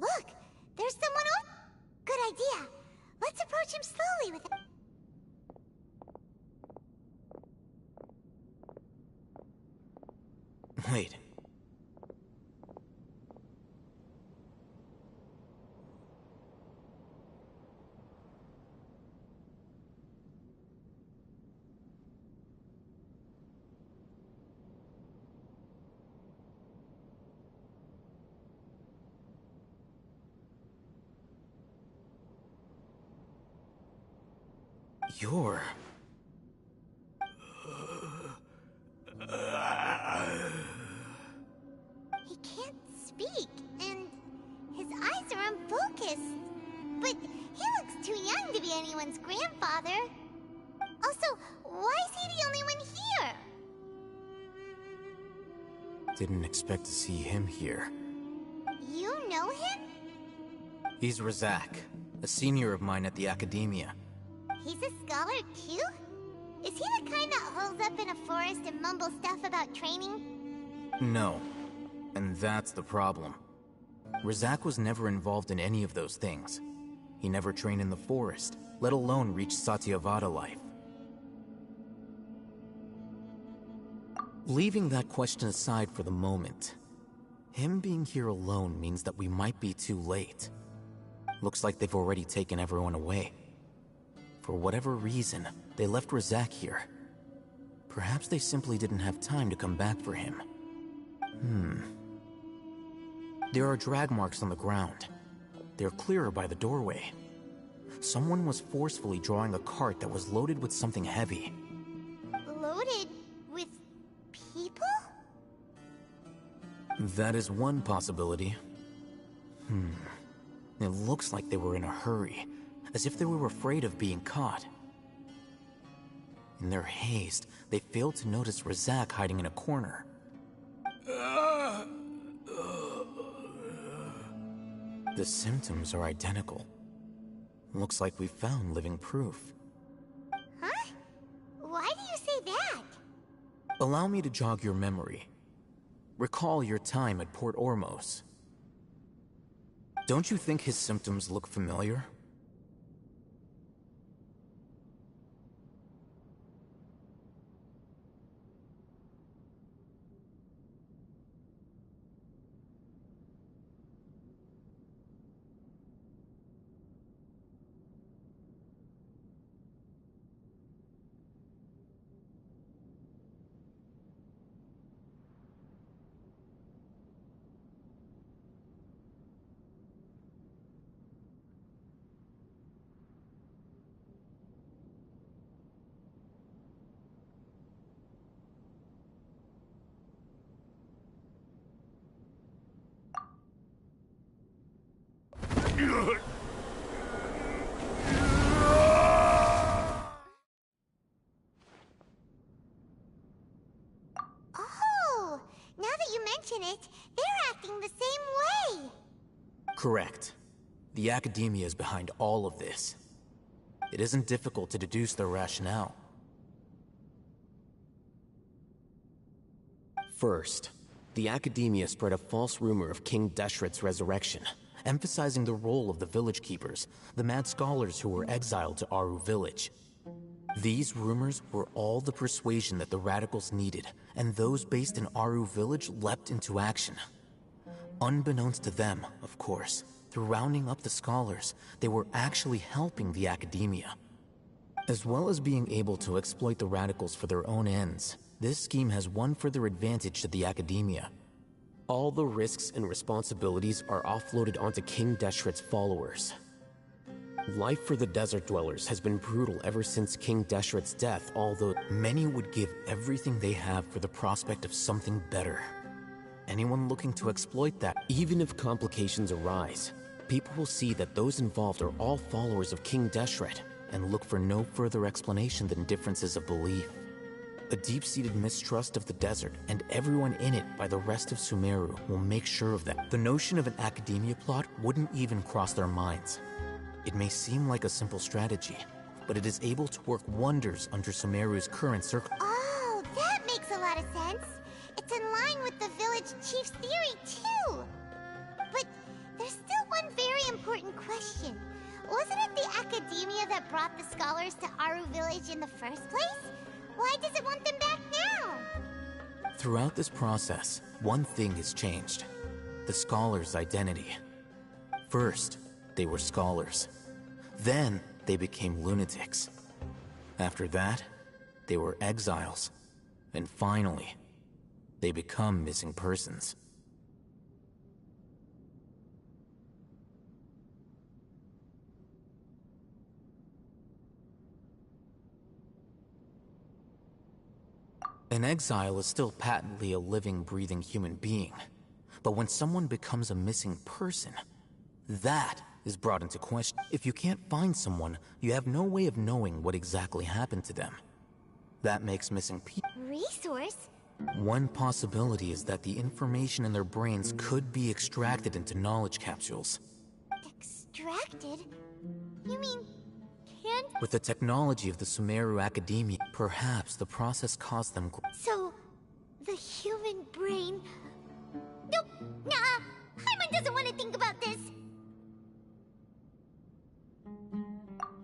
Look! There's someone on... Good idea. Let's approach him slowly with... Wait. You're... He can't speak, and his eyes are unfocused. But he looks too young to be anyone's grandfather. Also, why is he the only one here? Didn't expect to see him here. You know him? He's Razak, a senior of mine at the Academia. He's a scholar too? Is he the kind that holes up in a forest and mumbles stuff about training? No. And that's the problem. Razak was never involved in any of those things. He never trained in the forest, let alone reach Satyavada life. Leaving that question aside for the moment, him being here alone means that we might be too late. Looks like they've already taken everyone away. For whatever reason, they left Razak here. Perhaps they simply didn't have time to come back for him. There are drag marks on the ground. They're clearer by the doorway. Someone was forcefully drawing a cart that was loaded with something heavy. Loaded with people? That is one possibility. It looks like they were in a hurry, as if they were afraid of being caught. In their haste, they failed to notice Razak hiding in a corner. The symptoms are identical. Looks like we found living proof. Huh? Why do you say that? Allow me to jog your memory. Recall your time at Port Ormos. Don't you think his symptoms look familiar? Oh, now that you mention it, they're acting the same way. Correct. The Academia is behind all of this. It isn't difficult to deduce their rationale. First, the Academia spread a false rumor of King Deshret's resurrection, emphasizing the role of the village keepers, the mad scholars who were exiled to Aru village. These rumors were all the persuasion that the radicals needed, and those based in Aru village leapt into action. Unbeknownst to them, of course, through rounding up the scholars, they were actually helping the Academia. As well as being able to exploit the radicals for their own ends, this scheme has one further advantage to the Academia. All the risks and responsibilities are offloaded onto King Deshret's followers. Life for the desert dwellers has been brutal ever since King Deshret's death, although many would give everything they have for the prospect of something better. Anyone looking to exploit that, even if complications arise, people will see that those involved are all followers of King Deshret and look for no further explanation than differences of belief. A deep-seated mistrust of the desert and everyone in it by the rest of Sumeru will make sure of that. The notion of an Academia plot wouldn't even cross their minds. It may seem like a simple strategy, but it is able to work wonders under Sumeru's current circle. Oh, that makes a lot of sense. It's in line with the village chief's theory, too. But there's still one very important question. Wasn't it the Academia that brought the scholars to Aru village in the first place? Why does it want them back now? Throughout this process, one thing has changed. The scholars' identity. First, they were scholars. Then, they became lunatics. After that, they were exiles. And finally, they become missing persons. An exile is still patently a living, breathing human being. But when someone becomes a missing person, that is brought into question. If you can't find someone, you have no way of knowing what exactly happened to them. That makes missing people. Resource? One possibility is that the information in their brains could be extracted into knowledge capsules. Extracted? You mean, can't? With the technology of the Sumeru Academia, perhaps the process caused them... So, the human brain... Nope, nah, Paimon doesn't want to think about this.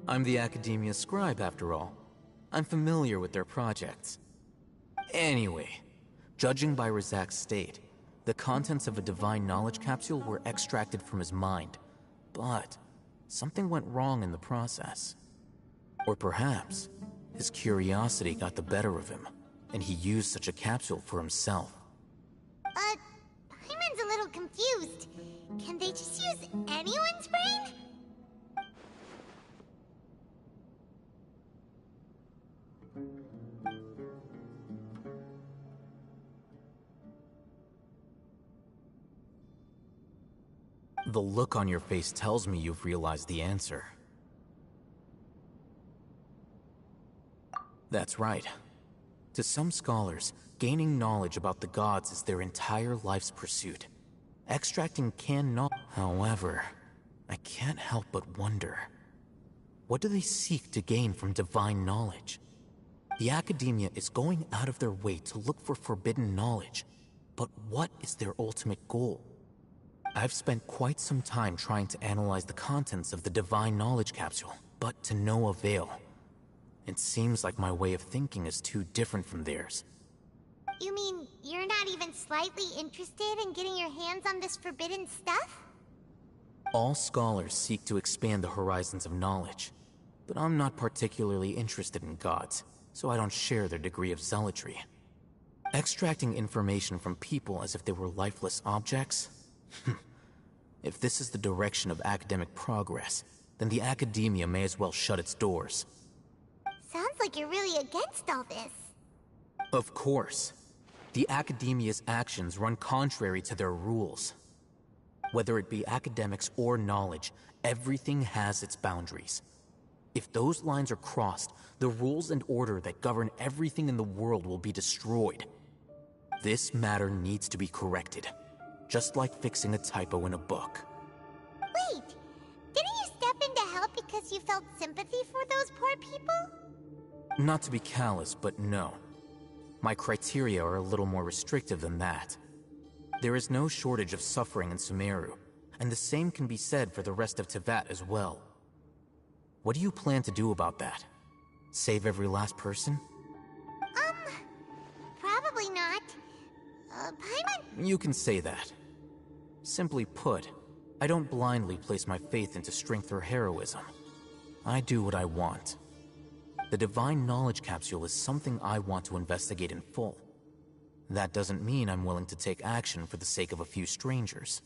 I'm the Academia scribe, after all. I'm familiar with their projects. Anyway, judging by Razak's state, the contents of a divine knowledge capsule were extracted from his mind. But something went wrong in the process. Or perhaps his curiosity got the better of him, and he used such a capsule for himself. Paimon's a little confused. Can they just use anyone's brain? The look on your face tells me you've realized the answer. That's right. To some scholars, gaining knowledge about the gods is their entire life's pursuit. Extracting cannot... However, I can't help but wonder. What do they seek to gain from divine knowledge? The Academia is going out of their way to look for forbidden knowledge. But what is their ultimate goal? I've spent quite some time trying to analyze the contents of the divine knowledge capsule, but to no avail. It seems like my way of thinking is too different from theirs. You mean, you're not even slightly interested in getting your hands on this forbidden stuff? All scholars seek to expand the horizons of knowledge, but I'm not particularly interested in gods, so I don't share their degree of zealotry. Extracting information from people as if they were lifeless objects? If this is the direction of academic progress, then the Academia may as well shut its doors. Sounds like you're really against all this. Of course. The Academia's actions run contrary to their rules. Whether it be academics or knowledge, everything has its boundaries. If those lines are crossed, the rules and order that govern everything in the world will be destroyed. This matter needs to be corrected. Just like fixing a typo in a book. Wait, didn't you step in to help because you felt sympathy for those poor people? Not to be callous, but no. My criteria are a little more restrictive than that. There is no shortage of suffering in Sumeru, and the same can be said for the rest of Teyvat as well. What do you plan to do about that? Save every last person? Probably not. Paimon... You can say that. Simply put, I don't blindly place my faith into strength or heroism. I do what I want. The divine knowledge capsule is something I want to investigate in full. That doesn't mean I'm willing to take action for the sake of a few strangers.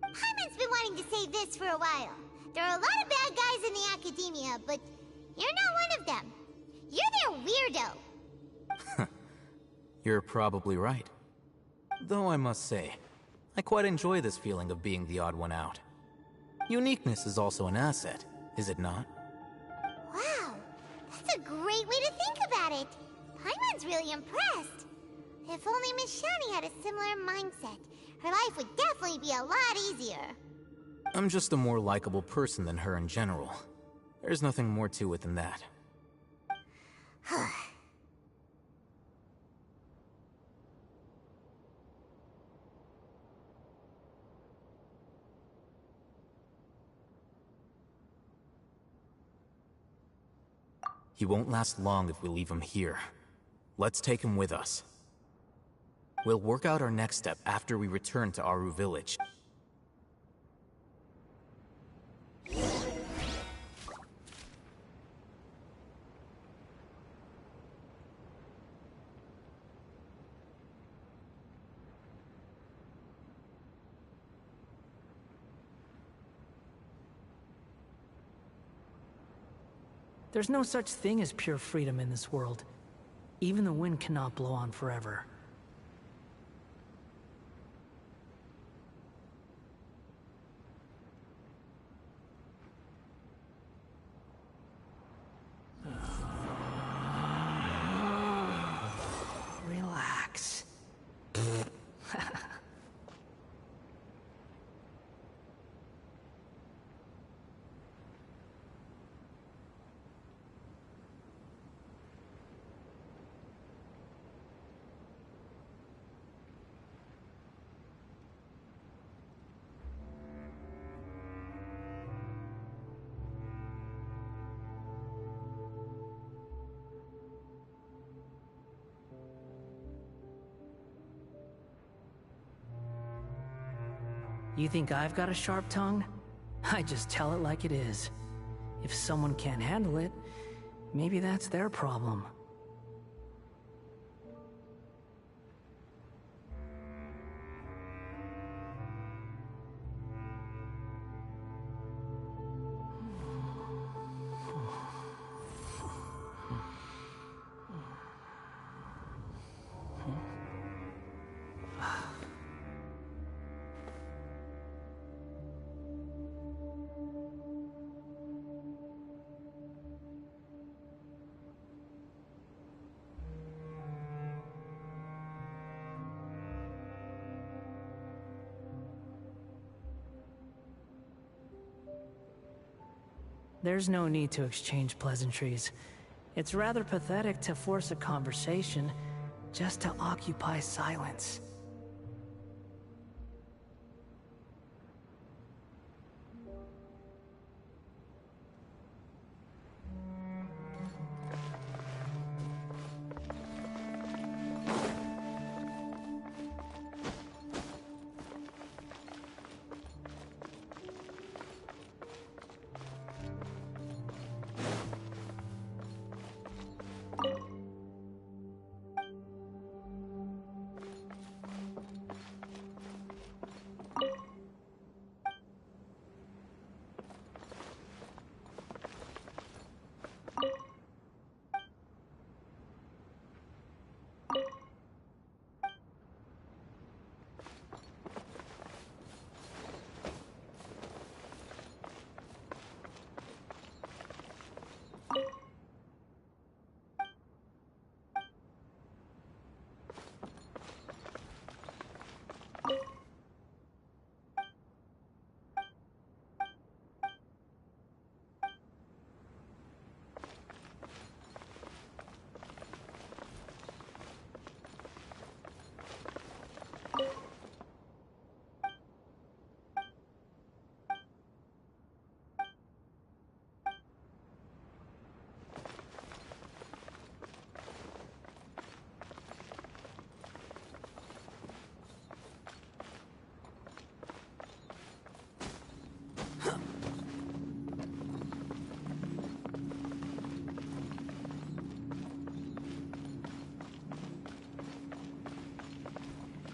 Paimon's been wanting to say this for a while. There are a lot of bad guys in the Academia, but you're not one of them. You're their weirdo. You're probably right. Though I must say, I quite enjoy this feeling of being the odd one out. Uniqueness is also an asset, is it not? Wow, that's a great way to think about it. Paimon's really impressed. If only Miss Shani had a similar mindset, her life would definitely be a lot easier. I'm just a more likable person than her in general. There's nothing more to it than that. He won't last long if we leave him here. Let's take him with us. We'll work out our next step after we return to Aru Village. There's no such thing as pure freedom in this world. Even the wind cannot blow on forever. You think I've got a sharp tongue? I just tell it like it is. If someone can't handle it, maybe that's their problem. There's no need to exchange pleasantries. It's rather pathetic to force a conversation just to occupy silence.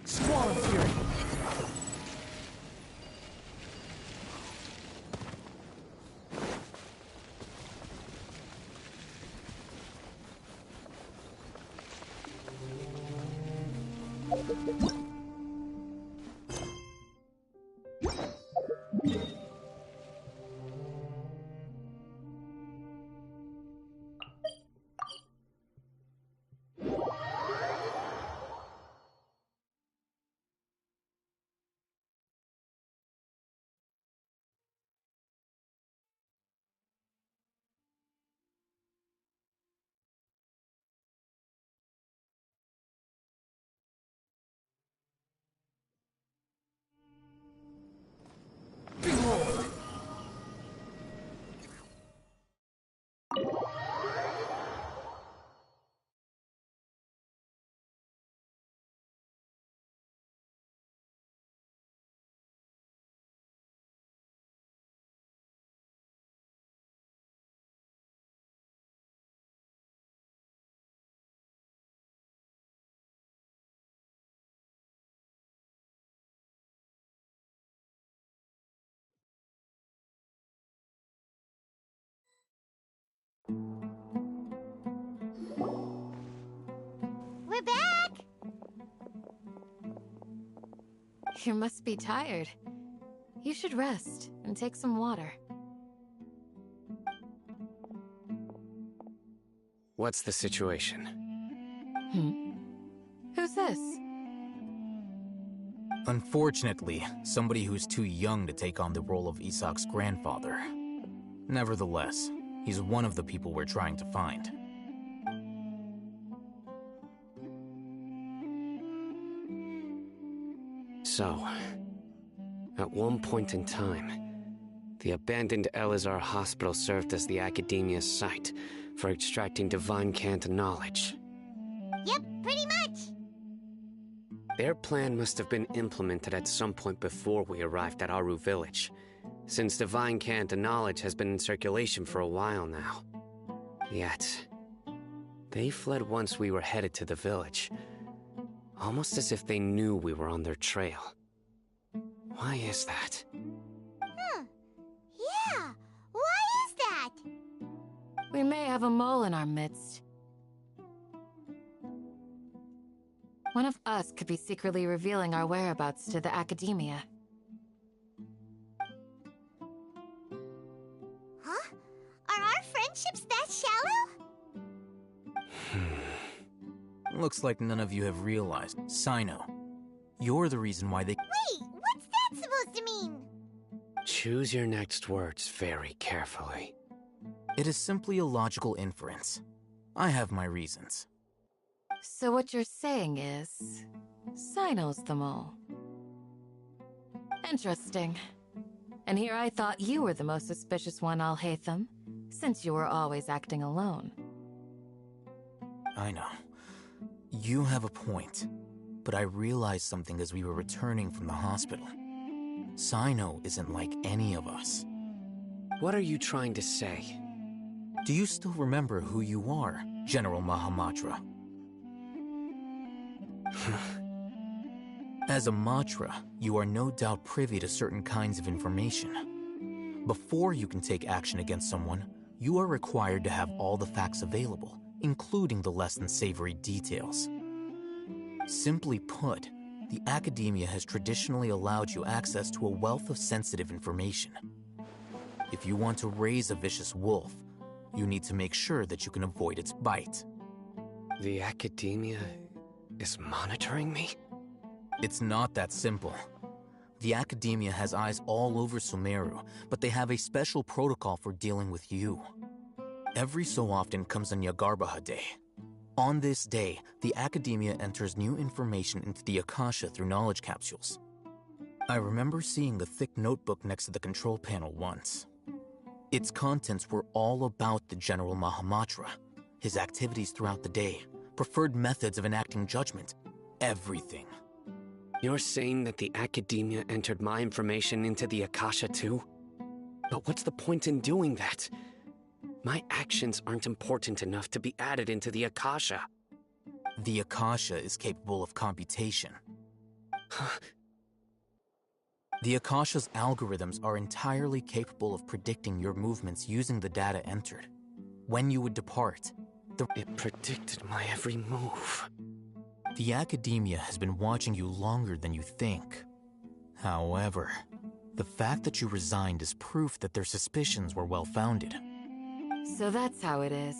Squall of Fury. We're back! You must be tired. You should rest and take some water. What's the situation? Who's this? Unfortunately, somebody who's too young to take on the role of Isak's grandfather. Nevertheless, he's one of the people we're trying to find. So, at one point in time, the abandoned Elazar hospital served as the Academia's site for extracting divine cant knowledge. Yep, pretty much. Their plan must have been implemented at some point before we arrived at Aru village, since Divine Cant and knowledge has been in circulation for a while now. Yet, they fled once we were headed to the village, almost as if they knew we were on their trail. Why is that? Yeah, why is that? We may have a mole in our midst. One of us could be secretly revealing our whereabouts to the academia. Huh? Are our friendships that shallow? Looks like none of you have realized. Sino, you're the reason why they— Wait, what's that supposed to mean? Choose your next words very carefully. It is simply a logical inference. I have my reasons. So what you're saying is, Sino's the mole. Interesting. And here I thought you were the most suspicious one, Alhaitham, since you were always acting alone. I know. You have a point, but I realized something as we were returning from the hospital. Sino isn't like any of us. What are you trying to say? Do you still remember who you are, General Mahamatra? As a Matra, you are no doubt privy to certain kinds of information. Before you can take action against someone, you are required to have all the facts available, including the less than savory details. Simply put, the academia has traditionally allowed you access to a wealth of sensitive information. If you want to raise a vicious wolf, you need to make sure that you can avoid its bite. The academia is monitoring me? It's not that simple. The academia has eyes all over Sumeru, but they have a special protocol for dealing with you. Every so often comes a Nyagarbaha Day. On this day, the academia enters new information into the Akasha through knowledge capsules. I remember seeing a thick notebook next to the control panel once. Its contents were all about the General Mahamatra, his activities throughout the day, preferred methods of enacting judgment, everything. You're saying that the academia entered my information into the Akasha too? But what's the point in doing that? My actions aren't important enough to be added into the Akasha. The Akasha is capable of computation. The Akasha's algorithms are entirely capable of predicting your movements using the data entered. When you would depart, It predicted my every move. The academia has been watching you longer than you think. However, the fact that you resigned is proof that their suspicions were well-founded. So that's how it is.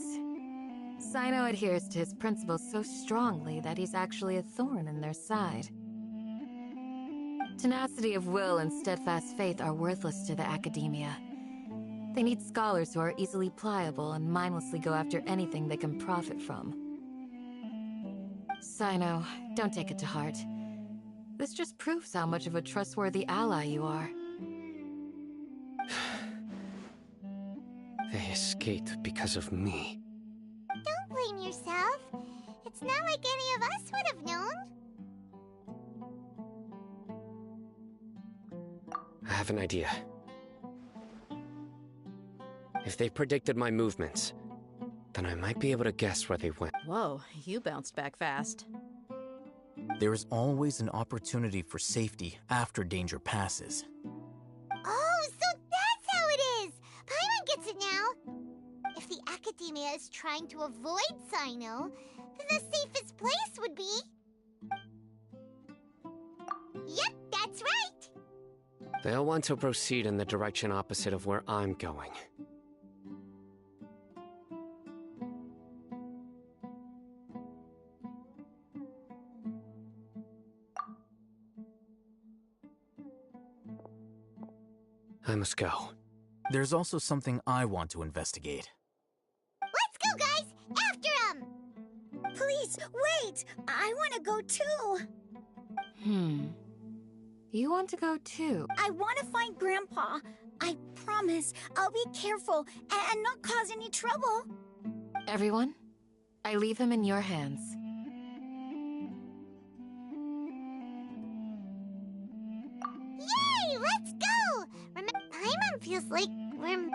Sino adheres to his principles so strongly that he's actually a thorn in their side. Tenacity of will and steadfast faith are worthless to the academia. They need scholars who are easily pliable and mindlessly go after anything they can profit from. Sino, don't take it to heart. This just proves how much of a trustworthy ally you are. They escaped because of me. Don't blame yourself. It's not like any of us would have known. I have an idea. If they predicted my movements, then I might be able to guess where they went. Whoa, you bounced back fast. There is always an opportunity for safety after danger passes. Oh, so that's how it is! Paimon gets it now! If the academia is trying to avoid Sino, then the safest place would be... Yep, that's right! They'll want to proceed in the direction opposite of where I'm going. I must go. There's also something I want to investigate. Let's go, guys! After him! Please, wait! I want to go too! You want to go too? I want to find Grandpa. I promise I'll be careful and not cause any trouble. Everyone, I leave him in your hands. feels like we're...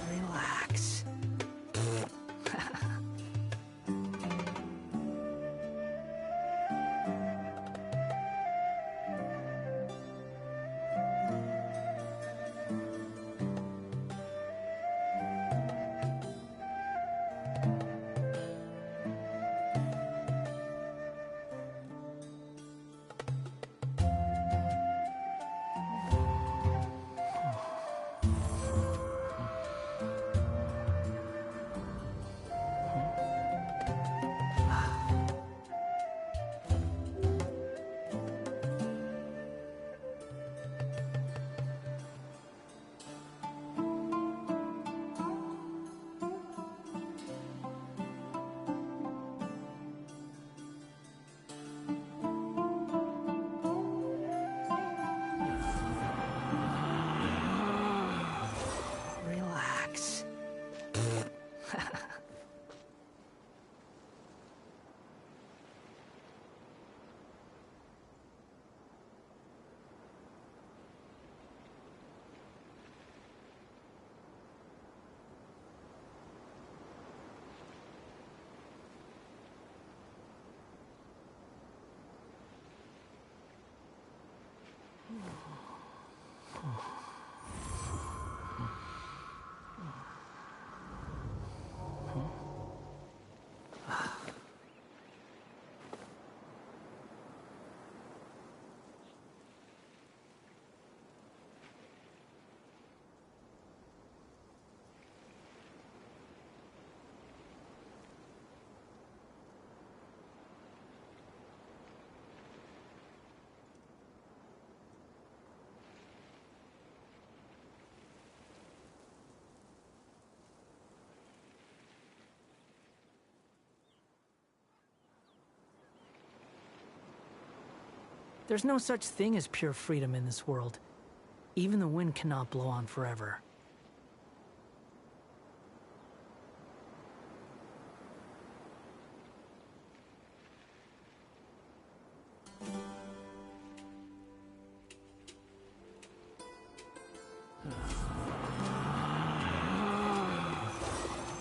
Relax. Relax. There's no such thing as pure freedom in this world. Even the wind cannot blow on forever.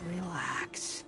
Relax.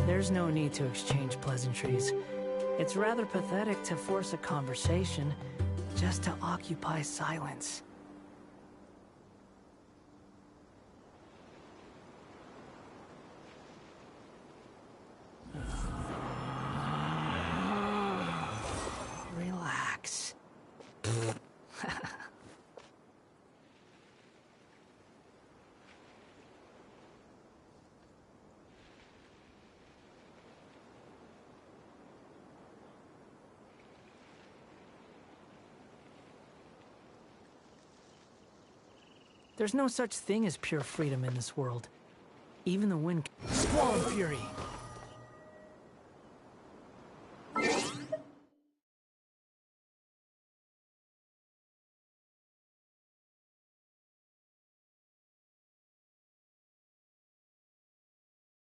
There's no need to exchange pleasantries. It's rather pathetic to force a conversation just to occupy silence. Relax. There's no such thing as pure freedom in this world. Even the wind... Squall and fury!